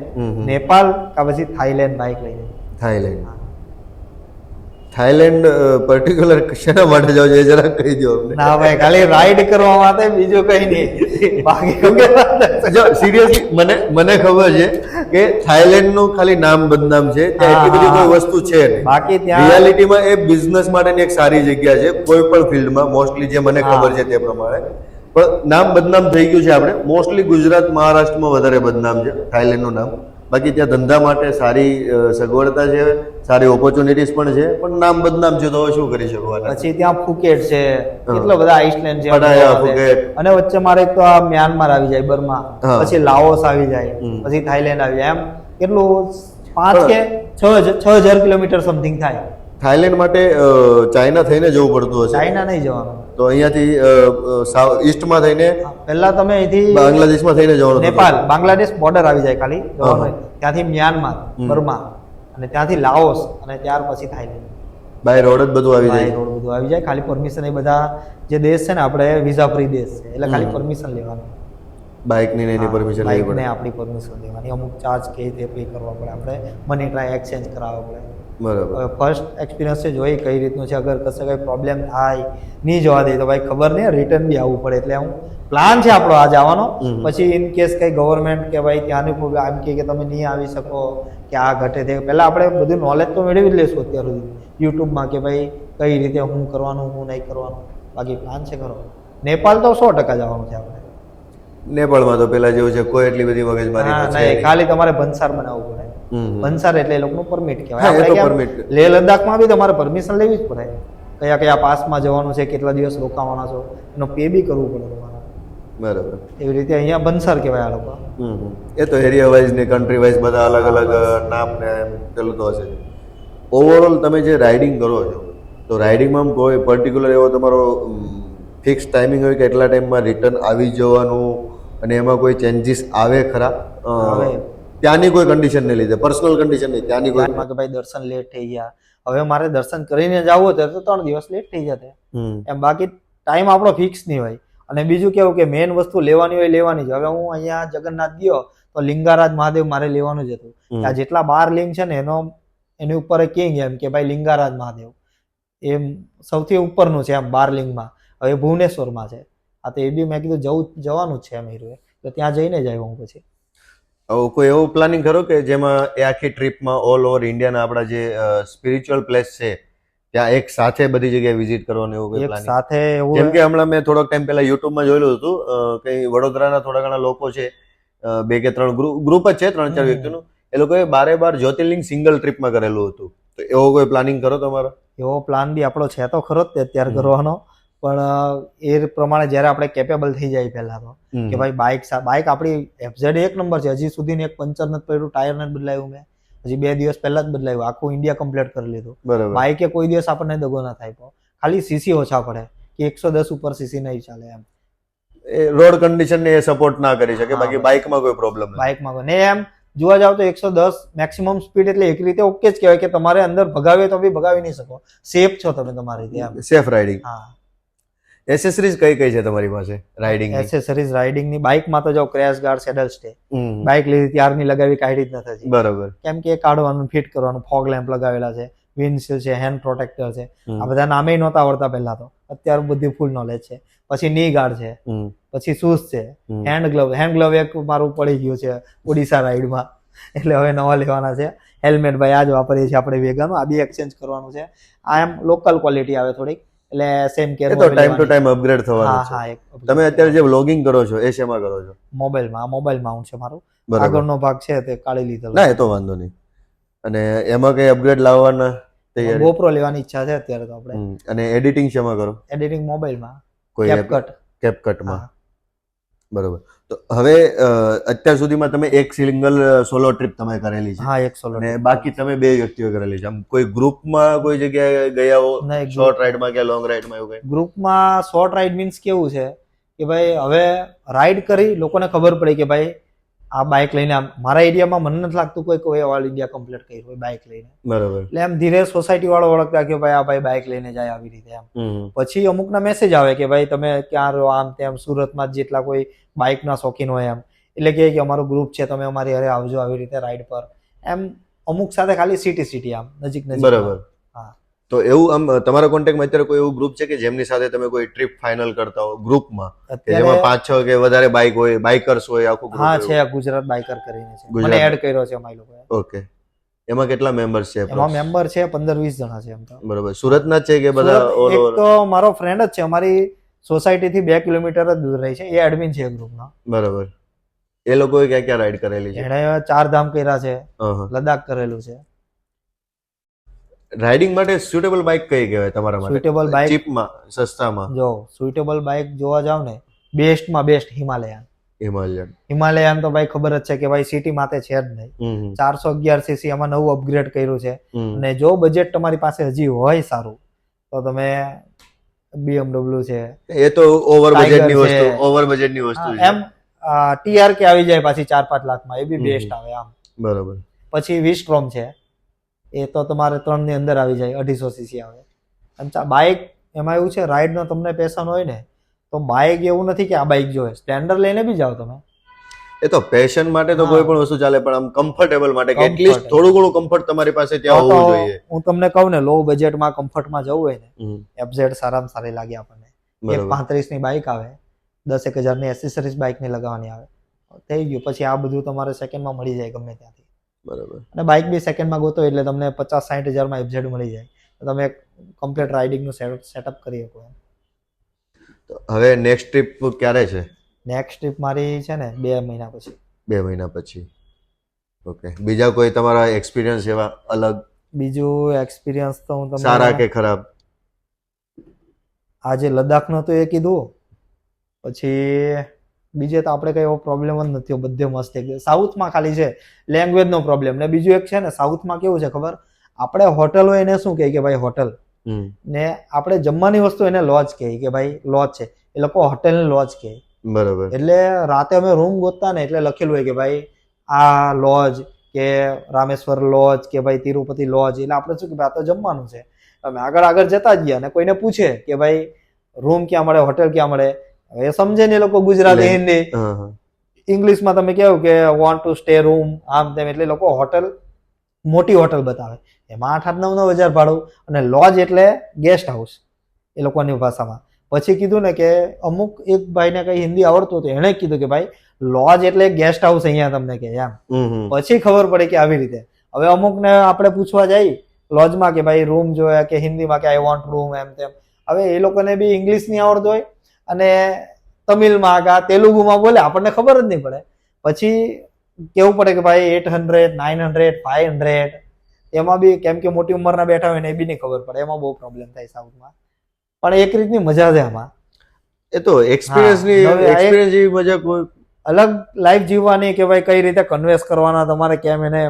નેપાળ કા પછી થાઈલેન્ડ બાઇક લઈને. થાઈલેન્ડ. થાઈલેન્ડ પર્ટિક્યુલર શેના માટે જાવ છો એ જરા કહી દો અમને. ના ભાઈ, ખાલી રાઈડ કરવા માટે, બીજું કઈ નહીં. બાકી જો સિરિયસલી મને ખબર છે કે થાઈલેન્ડ નું ખાલી નામ બદનામ છે, ત્યાં એટલી બધી કોઈ વસ્તુ છે નહીં. બાકી ત્યાં રિયાલિટીમાં એ બિઝનેસ માટેની એક સારી જગ્યા છે કોઈ પણ ફિલ્ડમાં, મોસ્ટલી જે મને ખબર છે તે પ્રમાણે. પણ નામ બદનામ થઈ ગયું છે. આપણે મોસ્ટલી ગુજરાત મહારાષ્ટ્રમાં વધારે બદનામ છે થાઈલેન્ડનું નામ. બાકી ત્યાં ધંધા માટે સારી સગવડતા છે, સારી ઓપોર્ચ્યુનિટીઝ પણ છે, પણ નામ બદનામ છે તો હવે શું કરી શકવાના. પછી ત્યાં ફુકેટ છે, કેટલા બધા આઈસલેન્ડ છે, પટાયા, ફુકેટ. અને વચ્ચે મારે એક તો આ મ્યાનમાર આવી જાય, બર્મા, પછી લાઓસ આવી જાય, પછી થાઈલેન્ડ આવી જાય. એમ કેટલું 5 કે 6,000 કિલોમીટર સમથિંગ થાય. થાઈલેન્ડ માટે ચાઇના થઈને જવું પડતું હશે. ચાઇના નહીં જવાનું, તો અહીંયાથી ઈસ્ટમાં થઈને પહેલા તમે અહીંથી બાંગ્લાદેશમાં થઈને જવાનું થતું. નેપાળ બાંગ્લાદેશ બોર્ડર આવી જાય ખાલી જવાનું. ત્યાંથી મ્યાનમાર, બર્મા, અને ત્યાંથી લાઓસ, અને ત્યાર પછી થાઈલેન્ડ. બાય રોડ જ બધું આવી બાય જાય. રોડ બધું આવી જાય. ખાલી પરમિશન, એ બધા જે દેશ છે ને આપણે વિઝા ફ્રી દેશ છે, એટલે ખાલી પરમિશન લેવાની. બાઇકની ને એની પરમિશન લેવી બાઇકને પડે. આપણી પરમિશન લેવાની. અમુક ચાર્જ કે તે પે કરવા પડે, આપણે મની ટ્રાય એક્સચેન્જ કરાવવા પડે. બરાબર. ફર્સ્ટ એક્સપિરિયન્સ છે, જોઈ કઈ રીતનું છે. અગર કશે કઈ પ્રોબ્લેમ થાય, નહીં જવા દે તો ભાઈ ખબર નહીં, રિટર્ન બી આવવું પડે. એટલે હું પ્લાન છે આપણો આ જવાનો. પછી ઇન કેસ કઈ ગવર્મેન્ટ કે ભાઈ ત્યાંની પ્રોબ્લેમ આમ કે તમે નહીં આવી શકો કે આ ઘટે તે, પહેલા આપણે બધું નોલેજ તો મેળવી જ લેશું અત્યાર સુધી યુટ્યુબમાં, કે ભાઈ કઈ રીતે હું કરવાનું, હું નહીં કરવાનું. બાકી પ્લાન છે ખરો. નેપાળ તો 100% જવાનું છે આપણે. નેપાળમાં તો પેલા જેવું છે, કોઈ એટલી બધી મગજમારી હા, નથી. નહીં, ખાલી તમારે ભંસાર બનાવવું પડે. ભંસાર એટલે એ લોકોનું પરમિટ હા, એ તો કહેવાય. permit. લેહ લદ્દાખમાં બી તમારે પરમિશન લેવી જ પડે. કયા કયા પાસમાં જવાનું છે, કેટલા દિવસ રોકાવાના છો, એનો પે બી કરવું પડે તમારે. બરાબર. એવી રીતે અહીંયા ભંસાર કહેવાય આ લોકો. એ તો એરિયા વાઇઝ ને કન્ટ્રી વાઇઝ બધા અલગ અલગ નામ ને એમ પેલું તો હશે. ઓવરઓલ તમે જે રાઇડિંગ કરો છો, તો રાઇડિંગમાં કોઈ પર્ટિક્યુલર એવો તમારો ફિક્સ ટાઈમિંગ હોય કે એટલા ટાઈમમાં રિટર્ન આવી જવાનું, અને એમાં કોઈ ચેન્જીસ આવે ખરા? આવે. ત્યાંની કોઈ કન્ડિશન ને લીધે, પર્સનલ કન્ડિશન નહીં, ત્યાંની કોઈ. કે ભાઈ દર્શન લેટ થઈ ગયા, હવે મારે દર્શન કરીને જવું હતું તો 3 દિવસ લેટ થઈ જતે. એમ બાકી ટાઈમ આપણો ફિક્સ નહીં હોય. અને બીજું કેવું કે મેઇન વસ્તુ લેવાની હોય લેવાની જ. હવે હું અહીંયા જગન્નાથ ગયો તો લિંગારાજ મહાદેવ મારે લેવાનું જ હતું. આ જેટલા 12 લિંગ છે ને એની ઉપર કિંગ એમ કે ભાઈ લિંગારાજ મહાદેવ એમ સૌથી ઉપરનું છે એમ 12 લિંગમાં. હવે ભુવનેશ્વરમાં છે આ, તો એ બી મેં કીધું જવાનું જ છે એમ હીરોએ, તો ત્યાં જઈને જ આવ્યો હું. પછી કોઈ એવું પ્લાનિંગ કરો કે જેમાં એ આખી ટ્રીપમાં ઓલ ઓવર ઇન્ડિયાના આપણા જે સ્પિરિચ્યુઅલ પ્લેસ છે ત્યાં એક સાથે બધી જગ્યાએ વિઝિટ કરવાનું એવું કોઈ એક પ્લાનિંગ? સાથે એવું જેમ કે હમણાં મેં થોડોક ટાઈમ પહેલા યુટ્યુબમાં જોયેલું હતું કે વડોદરાના થોડા ઘણા લોકો છે, 2 કે 3 ગ્રુપ જ છે, 3-4 વ્યક્તિનું, એ લોકોએ 12 જ્યોતિર્લિંગ સિંગલ ટ્રીપમાં કરેલું હતું. તો એવો કોઈ પ્લાનિંગ કરો તમારો? એવો પ્લાન બી આપણો છે તો ખરો જ તે અત્યારે કરવાનો, પણ એ પ્રમાણે જ્યારે આપણે કેપેબલ થઈ જાય પહેલા તો કે ભાઈ બાઇક આપણી એફઝેડ 1 નંબર છે. હજી સુધી એક પંચર નથી પડ્યું, ટાયર નથી બદલાયું. મેં હજી 2 દિવસ પહેલા જ બદલાયું, આખું ઇન્ડિયા કમ્પ્લીટ કરી લીધું. બરાબર. બાઇકે કોઈ દિવસ આપણને દગો ના થાય, ખાલી સીસી ઓછા પડે કે 110 ઉપર સીસી નહીં ચાલે એમ. એ રોડ કન્ડિશન ને એ સપોર્ટ ના કરી શકે, બાકી બાઇકમાં કોઈ પ્રોબ્લેમ નથી. બાઇકમાં ને એમ જોવા જાવ તો 110 મેક્સિમમ સ્પીડ, એટલે એક રીતે ઓકે જ કહેવાય કે તમારે અંદર ભગાવે તો બી ભગાવી નહીં શકો, સેફ છો તમે તમારી રીતે. Safe riding. હા. એસેસરીઝ કઈ કઈ છે તમારી પાસે રાઇડિંગ? એસેસરીઝ રાઇડિંગની બાઇકમાં તો જો crash guard, saddle stay, bike લીધી ત્યારની લગાવી કાઢી જ નથી. બરાબર. કેમ કે કાઢવાનું, ફિટ કરવાનું, ફોગ લેમ્પ લગાવેલા છે, વિન્ડશીલ્ડ છે, હેન્ડ પ્રોટેક્ટર છે. આ બધા નામે નહોતા આવડતા પહેલા તો, અત્યારે બધી ફૂલ નોલેજ છે. પછી ની ગાર્ડ છે, પછી શૂઝ છે, હેન્ડ ગ્લવ એક મારું પડી ગયું છે ઓડિશા રાઈડમાં, એટલે હવે નવા લેવાના છે. હેલ્મેટ ભાઈ આ જ વાપરીએ છીએ આપણે વેગાનું, આ બી એક્સચેન્જ કરવાનું છે. આ એમ લોકલ ક્વોલિટી આવે થોડીક, એટલે સેમ કેર. એ તો ટાઈમ ટુ ટાઈમ અપગ્રેડ થવાનું છે. તમે અત્યારે જે વ્લોગિંગ કરો છો એ શેમાં કરો છો? મોબાઈલ માઉન્ટ છે મારું, આગળનો ભાગ છે તે કાઢી લીધો. ના, એ તો વાંધો નહીં. અને એમાં કઈ અપગ્રેડ લાવવાના તૈયારી? GoPro લેવાની ઈચ્છા છે અત્યારે તો આપણે. અને એડિટિંગ શેમાં કરો? એડિટિંગ મોબાઈલમાં, કોઈ કેપકટમાં. બરોબર. તો હવે અત્યાર સુધીમાં તમે એક સિંગલ સોલો ટ્રીપ તમે કરેલી છે? હા, એક સોલો. અને બાકી તમે 2 વ્યક્તિઓ કરેલી છે. આમ કોઈ ગ્રુપમાં કોઈ જગ્યાએ ગયા હો, શોર્ટ રાઈડમાં કે લોંગ રાઈડમાં એવું કઈ? ગ્રુપમાં શોર્ટ રાઈડ મીન્સ કેવું છે કે ભાઈ હવે રાઈડ કરી લોકોને ખબર પડી કે ભાઈ આ બાઇક લઈને આમ મારા એરિયામાં મને નથી લાગતું કોઈ ઓલ ઇન્ડિયા કમ્પ્લીટ કર્યું હોય બાઇક લઈને. બરાબર. એટલે આમ ધીરે સોસાયટી વાળો ઓળખતા કે ભાઈ આ ભાઈ બાઇક લઈને જાય આવી રીતે આમ. પછી અમુકના મેસેજ આવે કે ભાઈ તમે ક્યાં રહો આમ તેમ, સુરતમાં જેટલા કોઈ બાઇકના શોખીન હોય એમ, એટલે કે અમારું ગ્રુપ છે તમે અમારી હારે આવજો આવી રીતે રાઈડ પર એમ. અમુક સાથે ખાલી સિટી આમ નજીક નજીક. બરાબર. હા. તો એવું આમ તમારા કોન્ટેક્ટમાં અત્યારે કોઈ એવું ગ્રુપ છે કે જેમની સાથે તમે કોઈ ટ્રીપ ફાઇનલ કરતા હો ગ્રુપમાં, કે જેમાં 5-6 કે વધારે બાઇક હોય, બાઇકર્સ હોય આખું ગ્રુપ? હા છે, ગુજરાત બાઇકર કરીને છે, મને એડ કર્યો છે અમારી લોકોએ. ઓકે. એમાં કેટલા મેમ્બર્સ છે? એમાં મેમ્બર છે 15-20 જણા છે એમ તો. બરાબર. સુરતના જ છે કે બધા ઓલ એક ઓવર? તો મારો ફ્રેન્ડ જ છે, અમારી સોસાયટી થી 2 કિલોમીટર જ દૂર રહે છે, એ એડમિન છે ગ્રુપનો. બરાબર. એ લોકોએ ક્યાં ક્યાં રાઈડ કરેલી છે? એણે 4 ધામ કર્યા છે, લદ્દાખ કરેલું છે. રાઇડિંગ માટે સુટેબલ બાઇક કઈ કહેવાય તમારા માટે? સુટેબલ બાઇક ચીપમાં, સસ્તામાં? જો સુટેબલ બાઇક જોવા જાવ ને, બેસ્ટમાં બેસ્ટ હિમાલયન. હિમાલયન તો ભાઈ ખબર જ છે કે ભાઈ સિટી માટે છે જ નહીં. 411 સીસી એમાં નવું અપગ્રેડ કર્યું છે. અને જો બજેટ તમારી પાસે હજી હોય સારું તો તમે BMW છે, એ તો ઓવર બજેટની વસ્તુ, ઓવર બજેટની વસ્તુ છે. એમ TRK આવી જાય પાછી 4-5 લાખમાં, એ બી બેસ્ટ આવે આમ. બરાબર. પછી વિસ્ટ્રોમ છે, એ તો તમારે 3 ની અંદર આવી જાય, 250 સીસી આવે. અને બાઇક એમાં એવું છે, રાઈડ નો તમને પેશન હોય ને તો બાઇક એવું નથી કે આ બાઇક જોઈએ, સ્પ્લેન્ડર લઈને બી જાઓ તમે. એ તો પેશન માટે તો કોઈ પણ વસ્તુ ચાલે, પણ આમ કમ્ફર્ટેબલ માટે કે એટલીસ્ટ થોડું ઘણું કમ્ફર્ટ તમારી પાસે ત્યાં હોવું જોઈએ. હું તમને કહું ને, લો બજેટમાં કમ્ફર્ટમાં જવું હોય ને, FZ સારામાં સારી લાગે આપણને. 1.35 ની બાઇક આવે, 10-1 ની એસેસરીઝ બાઇક ની લગાવવાની આવે, થઈ ગયું. પછી આ બધું તમારે સેકન્ડમાં મળી જાય ગમે ત્યાંથી. બરાબર. અને બાઇક બી સેકન્ડમાં ગોતો એટલે તમને 50-60 હજારમાં FZ મળી જાય, તમે કમ્પ્લીટ રાઇડિંગનું સેટઅપ કરી શકો. તો હવે નેક્સ્ટ ટ્રીપ ક્યારે છે? નેક્સ્ટ ટ્રીપ મારી છે ને 2 મહિના પછી. 2 મહિના પછી. ઓકે. બીજા કોઈ તમારા એક્સપિરિયન્સ એવા અલગ? બીજું એક્સપિરિયન્સ તો હું તમને સારા કે ખરાબ? આજે લદ્દાખનો તો એ કીધું, પછી બીજે તો આપણે કઈ એવો પ્રોબ્લેમ જ નથી, બધે મસ્ત એકદમ. સાઉથમાં ખાલી છે લેંગ્વેજનો પ્રોબ્લેમ. ને બીજું એક છે ને, સાઉથમાં કેવું છે ખબર, આપણે હોટલ હોય એને શું કહે કે ભાઈ હોટલ, ને આપણે જમવાની વસ્તુ એને લોજ કહે કે ભાઈ લોજ છે, એ લોકો હોટેલ ને લોજ કહે. બરાબર. એટલે રાતે અમે રૂમ ગોતતા ને એટલે લખેલું હોય કે ભાઈ આ લોજ, કે રામેશ્વર લોજ, કે ભાઈ તિરુપતિ લોજ. એટલે આપણે શું કે ભાઈ આ તો જમવાનું છે. અમે આગળ જતા જ ગયા અને કોઈને પૂછે કે ભાઈ રૂમ ક્યાં મળે, હોટેલ ક્યાં મળે, એ સમજે ને એ લોકો ગુજરાતી, હિન્દી, ઇંગ્લિશમાં તમે કેવું કે વોન્ટ ટુ સ્ટે રૂમ આમ તેમ, એટલે લોકો હોટલ મોટી હોટલ બતાવે, એમાં 8-9 હજાર ભાડું. અને લોજ એટલે ગેસ્ટ હાઉસ એ લોકોની ભાષામાં. પછી કીધું ને કે અમુક એક ભાઈને કઈ હિન્દી આવડતું હતું, એણે કીધું કે ભાઈ લોજ એટલે ગેસ્ટ હાઉસ અહીંયા તમને કે એમ. પછી ખબર પડે કે આવી રીતે. હવે અમુક ને આપણે પૂછવા જઈએ લોજમાં કે ભાઈ રૂમ જોયા કે હિન્દીમાં કે આઈ વોન્ટ રૂમ એમ તેમ. હવે એ લોકોને બી ઇંગ્લિશ નહીં આવડતું હોય અને તમિલમાં કે તેલુગુમાં બોલે, આપણને ખબર જ નહીં પડે. પછી કેવું પડે કે ભાઈ 800, 900, 500, એમાં બી કેમ કે મોટી ઉંમરના બેઠા હોય ને એ બી નહીં ખબર પડે, એમાં બહુ પ્રોબ્લેમ થાય સાઉથમાં. પણ એક રીતની મજા છે આમાં. એ તો એક્સપિરિયન્સ જેવી મજા કોઈ અલગ લાઈફ જીવવાની, કે ભાઈ કઈ રીતે કન્વેન્સ કરવાના તમારે, કેમ એને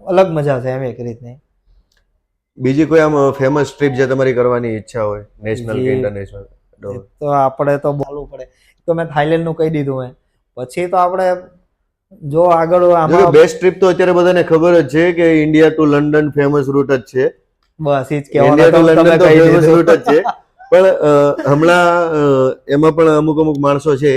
અલગ મજા છે એમ એક રીતની. બીજી કોઈ આમ ફેમસ ટ્રીપ જે તમારી કરવાની ઈચ્છા હોય, નેશનલ કે ઇન્ટરનેશનલ? તો આપણે તો બોલવું પડે. તો મેં થાઈલેન્ડ નું કહી દીધું હોય, પછી તો આપણે જો આગળ આમાં બેસ્ટ ટ્રીપ તો અત્યારે બધાને ખબર જ છે કે India to London famous route જ છે. બસ એ જ ઇન્ડિયા ટુ લંડન તો ફેમસ રૂટ જ છે. પણ હમણાં એમાં પણ અમુક માણસો છે,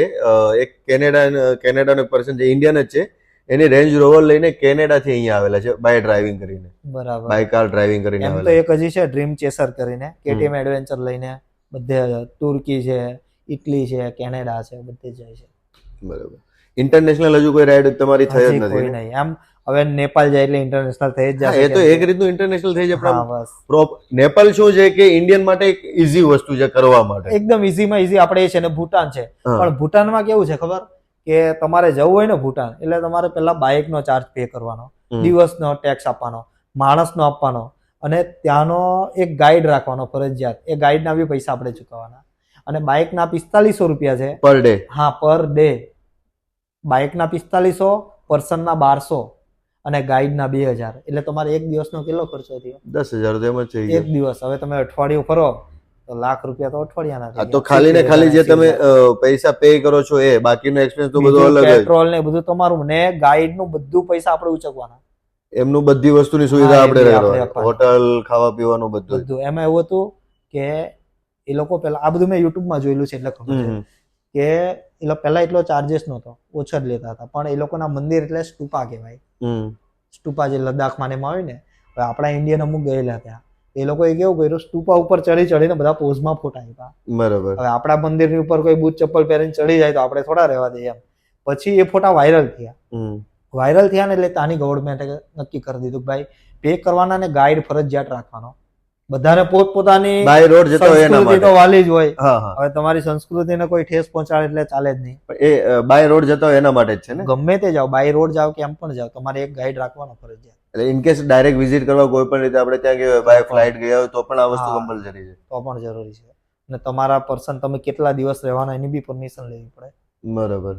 એક કેનેડાનો પર્સન છે, ઇન્ડિયન જ છે, એની રેન્જ રોવર લઈને કેનેડા થી અહીંયા આવેલા છે બાય ડ્રાઇવિંગ કરીને. બરાબર. બાય કાર ડ્રાઇવિંગ કરીને એમ તો એક હજી છે ડ્રીમ ચેસર કરીને, KTM એડવેન્ચર લઈને બધે તુર્કી છે, ઇટલી છે, કેનેડા છે, બધે જાય છે. બરાબર. ઇન્ટરનેશનલ હજુ કોઈ રાઈડ તમારી થઈ જ નથી? કોઈ નહીં. આમ હવે નેપાલ જાય એટલે ઇન્ટરનેશનલ થઈ જ જશે. એ તો એક રીતનું ઇન્ટરનેશનલ થઈ જાય. પણ નેપાલ શું છે કે ઇન્ડિયન માટે એક ઈઝી વસ્તુ છે કરવા માટે, એકદમ ઈઝીમાં ઈઝી. આપણે એ છે ને ભૂટાન છે, પણ ભૂટાનમાં કેવું છે ખબર, કે તમારે જવું હોય ને ભૂટાન, એટલે તમારે પેલા બાઇકનો ચાર્જ પે કરવાનો, દિવસનો ટેક્સ આપવાનો, માણસનો આપવાનો, અને ત્યાંનો એક ગાઈડ રાખવાનો ફરજિયાત. એ ગાઈડના બી પૈસા આપણે ચૂકવવાના. અને બાઇકના 4500 રૂપિયા છે પર ડે. હા, પર ડે. બાઇકના 4500, પર્સનના 1200 અને ગાઈડના 2000. એટલે તમારે એક દિવસનો કેટલો ખર્ચો થયો? 10,000 તો એમ જ થઈ ગયો એક દિવસ. હવે તમે અઠવાડિયું ફરો તો લાખ રૂપિયા તો અઠવાડિયાના થઈ આ તો ગયા. ખાલી ને ખાલી જે તમે પૈસા પે કરો છો એ, બાકીનો એક્સપેન્સ તો બધો બીજું અલગ જ. પેટ્રોલ ને બધું તમારું ને ગાઈડ નું બધું પૈસા આપણે ઉચકવાના એમનું બધી વસ્તુની સુવિધા હા, આપણે એ બી આપણે રહેવાની. આપવાની. હોટલ, ખાવા પીવાનું બધું. બધું. એમાં એવું હતું કે એ લોકો પેલા આ બધું મેં યુટ્યુબમાં જોયેલું છે એટલે ખબર છે હમ. કે એ લોકો પહેલા એટલો ચાર્જેસ નહોતો, ઓછો જ લેતા હતા, પણ એ લોકોના મંદિર એટલે સ્ટુપા કહેવાય. હમ. સ્ટુપા જે લદ્દાખમાં ને એમાં આવે ને, હવે આપણા ઇન્ડિયન અમુક ગયેલા ત્યાં, એ લોકોએ કેવું કર્યું, સ્ટુપા ઉપર ચડીને બધા પોઝમાં ફોટા આપ્યા. બરાબર. હવે આપણા મંદિરની ઉપર કોઈ બૂટ ચપ્પલ પહેરીને ચડી જાય તો આપણે થોડા રહેવા દઈએ એમ. પછી એ ફોટા વાયરલ થયા. હમ. વાયરલ થયા ને એટલે ત્યાંની ગવર્મેન્ટે નક્કી કરી દીધું કે ભાઈ પે કરવાના ને ગાઈડ ફરજિયાત રાખવાનો. બધાને પોતપોતાની બાય રોડ જતો હોય એના સંસ્કૃતિ તો માટે. વાલી જ હોય. હા હા. હવે તમારી સંસ્કૃતિને કોઈ ઠેસ પહોંચાડે એટલે ચાલે જ નહીં. એ બાય રોડ જતો હોય એના માટે જ છે ને. ગમે તે જાઓ, બાય રોડ જાઓ કે એમ પણ જાઓ, તમારે એક ગાઈડ રાખવાનો ફરજિયાત. એટલે ઇન કેસ ડાયરેક્ટ વિઝિટ કરવા કોઈ પણ રીતે આપણે ત્યાં ગયા બાય ફ્લાઇટ ગયા હોય તો પણ આ વસ્તુ હા. કમ્પલસરી છે. તો પણ જરૂરી છે. અને તમારા પર્સન તમે કેટલા દિવસ રહેવાના એની બી પરમિશન લેવી પડે. બરાબર.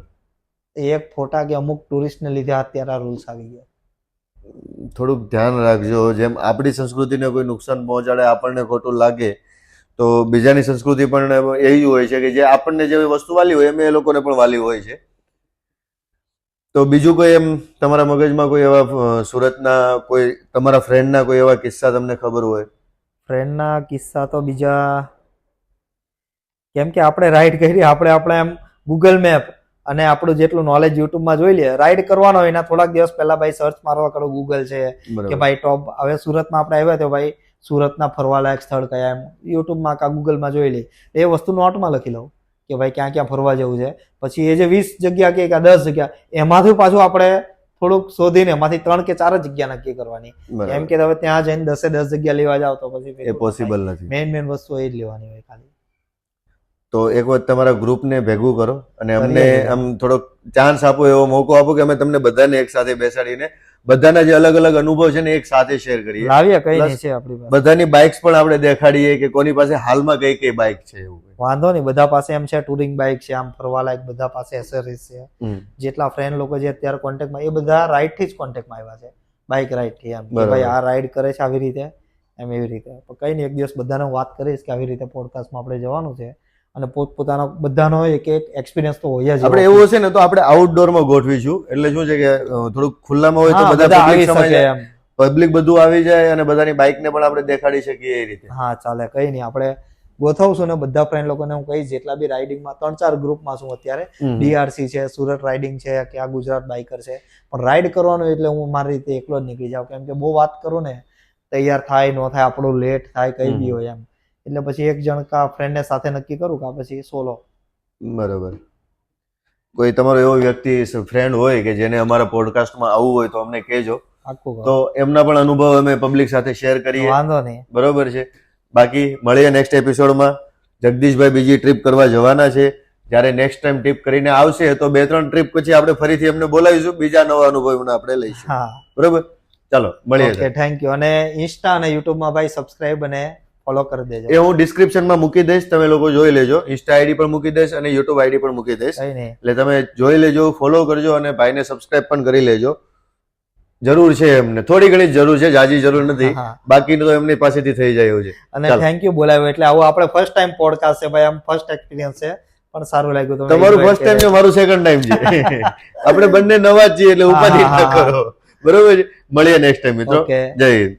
એક ફોટા કે અમુક ટુરિસ્ટને લીધે અત્યારે આ રૂલ્સ આવી ગયા. થોડુંક ધ્યાન રાખજો. જેમ આપણી સંસ્કૃતિને કોઈ નુકસાન પહોંચાડે, આપણને ખોટું લાગે, તો બીજાની સંસ્કૃતિ પણ એવી હોય છે કે જે આપણને જે વસ્તુ વાલી હોય એમ એ લોકોને પણ વાલી હોય છે. તો બીજું કોઈ એમ તમારા મગજમાં કોઈ એવા સુરતના કોઈ તમારા ફ્રેન્ડના કોઈ એવા કિસ્સા તમને ખબર હોય? ફ્રેન્ડના કિસ્સા તો બીજા, કેમ કે આપણે રાઈડ કરી, આપણે એમ ગૂગલ મેપ અને આપણું જેટલું નોલેજ યુટ્યુબમાં જોઈ લઈએ, રાઈડ કરવાનો હોય એના થોડાક દિવસ પહેલા ભાઈ સર્ચ મારવા કરો ગૂગલ છે કે બરાબર. ભાઈ ટોપ, હવે સુરતમાં આપણે આવ્યા તો ભાઈ સુરતના ફરવાલાયક સ્થળ કયા, એમ યુટ્યુબમાં કા ગૂગલમાં જોઈ લઈએ. એ વસ્તુ નોટમાં લખી લઉં કે ભાઈ ક્યાં ક્યાં ફરવા જવું છે. પછી એ જે 20 જગ્યા કે 10 જગ્યા, એમાંથી પાછું આપણે થોડુંક શોધીને એમાંથી 3 કે 4 જગ્યા નક્કી કરવાની. બરાબર. એમ કે હવે ત્યાં જઈને 10 જગ્યા લેવા જાવ તો પછી એ પોસિબલ નથી. મેઇન વસ્તુ એ જ લેવાની હોય ખાલી. તો એક વખત તમારા ગ્રુપને ભેગું કરો અને અમને કરીએ. આમ થોડોક ચાન્સ આપો, એવો મોકો આપો કે અમે તમને બધાને એક સાથે બેસાડીને બધાના જે અલગ અલગ અનુભવ છે ને એક સાથે શેર કરીએ. લાવીએ, કઈ Plus નહીં છે આપણી પાસે. બધાની બાઇક્સ પણ આપણે દેખાડીએ કે કોની પાસે હાલમાં કઈ કઈ બાઇક છે એવું. વાંધો નહીં, બધા પાસે એમ છે ટુરિંગ બાઇક છે, આમ ફરવાલાયક બધા પાસે એસેસરીઝ છે. હમ. જેટલા ફ્રેન્ડ લોકો જે અત્યારે કોન્ટેક્ટમાં, એ બધા રાઈડ થી જ કોન્ટેક્ટમાં આવ્યા છે, બાઇક રાઈડ થી. એમ કે બરાબર. ભાઈ આ રાઈડ કરે છે આવી રીતે, એમ એવી રીતે. પણ કઈ નહીં, એક દિવસ બધાને વાત કરીશ કે આવી રીતે પોડકાસ્ટમાં આપણે જવાનું છે, અને પોતપોતાનો બધાનો એક એક એક્સપિરિયન્સ તો હોય જ. આપણે એવું હશે ને તો આપણે આઉટડોરમાં ગોઠવીશું. એટલે શું છે કે થોડુંક ખુલ્લામાં હોય તો હા, બધા બધા પબ્લિક આવી સમાઈ શકે જાય, એમ. પબ્લિક બધું આવી જાય અને બધાની બાઇકને પણ આપણે દેખાડી શકીએ એ રીતે. હા ચાલે, કઈ નહીં, આપણે ગોઠવશું ને બધા ફ્રેન્ડ લોકોને હું કહીશ, જેટલા બી રાઇડિંગમાં 3-4 ગ્રુપમાં છું અત્યારે. હમ. ડીઆરસી છે, સુરત રાઇડિંગ છે, કે આ ગુજરાત બાઇકર છે. પણ રાઇડ કરવાનું એટલે હું મારી રીતે એકલો જ નીકળી જાઉં, કેમ કે બહુ વાત કરું ને તૈયાર થાય ન થાય, આપણું લેટ થાય, કઈ બી હોય એમ. એટલે પછી એક જણ કા ફ્રેન્ડને સાથે નક્કી કરું કે પછી સોલો. બરાબર. કોઈ તમારો એવો વ્યક્તિ ફ્રેન્ડ હોય કે જેને અમારા પોડકાસ્ટમાં આવવું હોય તો અમને કહેજો, આખું તો એમના પણ અનુભવ અમે પબ્લિક સાથે શેર કરીએ. વાંધો નહીં. બરોબર છે. બાકી મળીએ નેક્સ્ટ એપિસોડમાં. જગદીશભાઈ બીજી ટ્રીપ કરવા જવાના છે. જ્યારે નેક્સ્ટ ટાઈમ ટ્રીપ કરીને આવશે તો 2-3 ટ્રીપ પછી આપણે ફરીથી એમને બોલાવીશું, બીજા નવા અનુભવને આપણે લઈશું. હા, બરોબર, ચાલો મળીએ. Okay, thank you. અને ઇન્સ્ટા અને યુટ્યુબમાં ભાઈ સબસ્ક્રાઇબ અને ફોલો કરી દેજો. એ હું ડિસ્ક્રિપ્શનમાં મૂકી દઈશ, તમે લોકો જોઈ લેજો. ઇન્સ્ટા આઈડી પણ મૂકી દઈશ અને યુટ્યુબ આઈડી પણ મૂકી દઈશ. કઈ નહીં. એટલે તમે જોઈ લેજો, ફોલો કરજો અને ભાઈને સબસ્ક્રાઇબ પણ કરી લેજો. જરૂર છે એમને, થોડી ઘણી જ જરૂર છે, જાજી જરૂર નથી. હા. બાકીનું તો એમની પાસેથી થઈ જાય એવું છે. અને ચાલો. થેન્ક યુ બોલાવ્યો, એટલે આવું આપણે ફર્સ્ટ ટાઈમ પોડકાસ્ટ છે ભાઈ, આમ ફર્સ્ટ એક્સપિરિયન્સ છે, પણ સારું લાગ્યું. તમે તમારું invite ફર્સ્ટ ટાઈમ કર્યા. છે, મારું સેકન્ડ ટાઈમ છે. આપણે બંને નવા જ છીએ એટલે ઉપાધિ હા, ન હા, હા. કરો. બરોબર છે. મળીએ નેક્સ્ટ ટાઈમ મિત્રો. ઓકે. જય હિન્દ.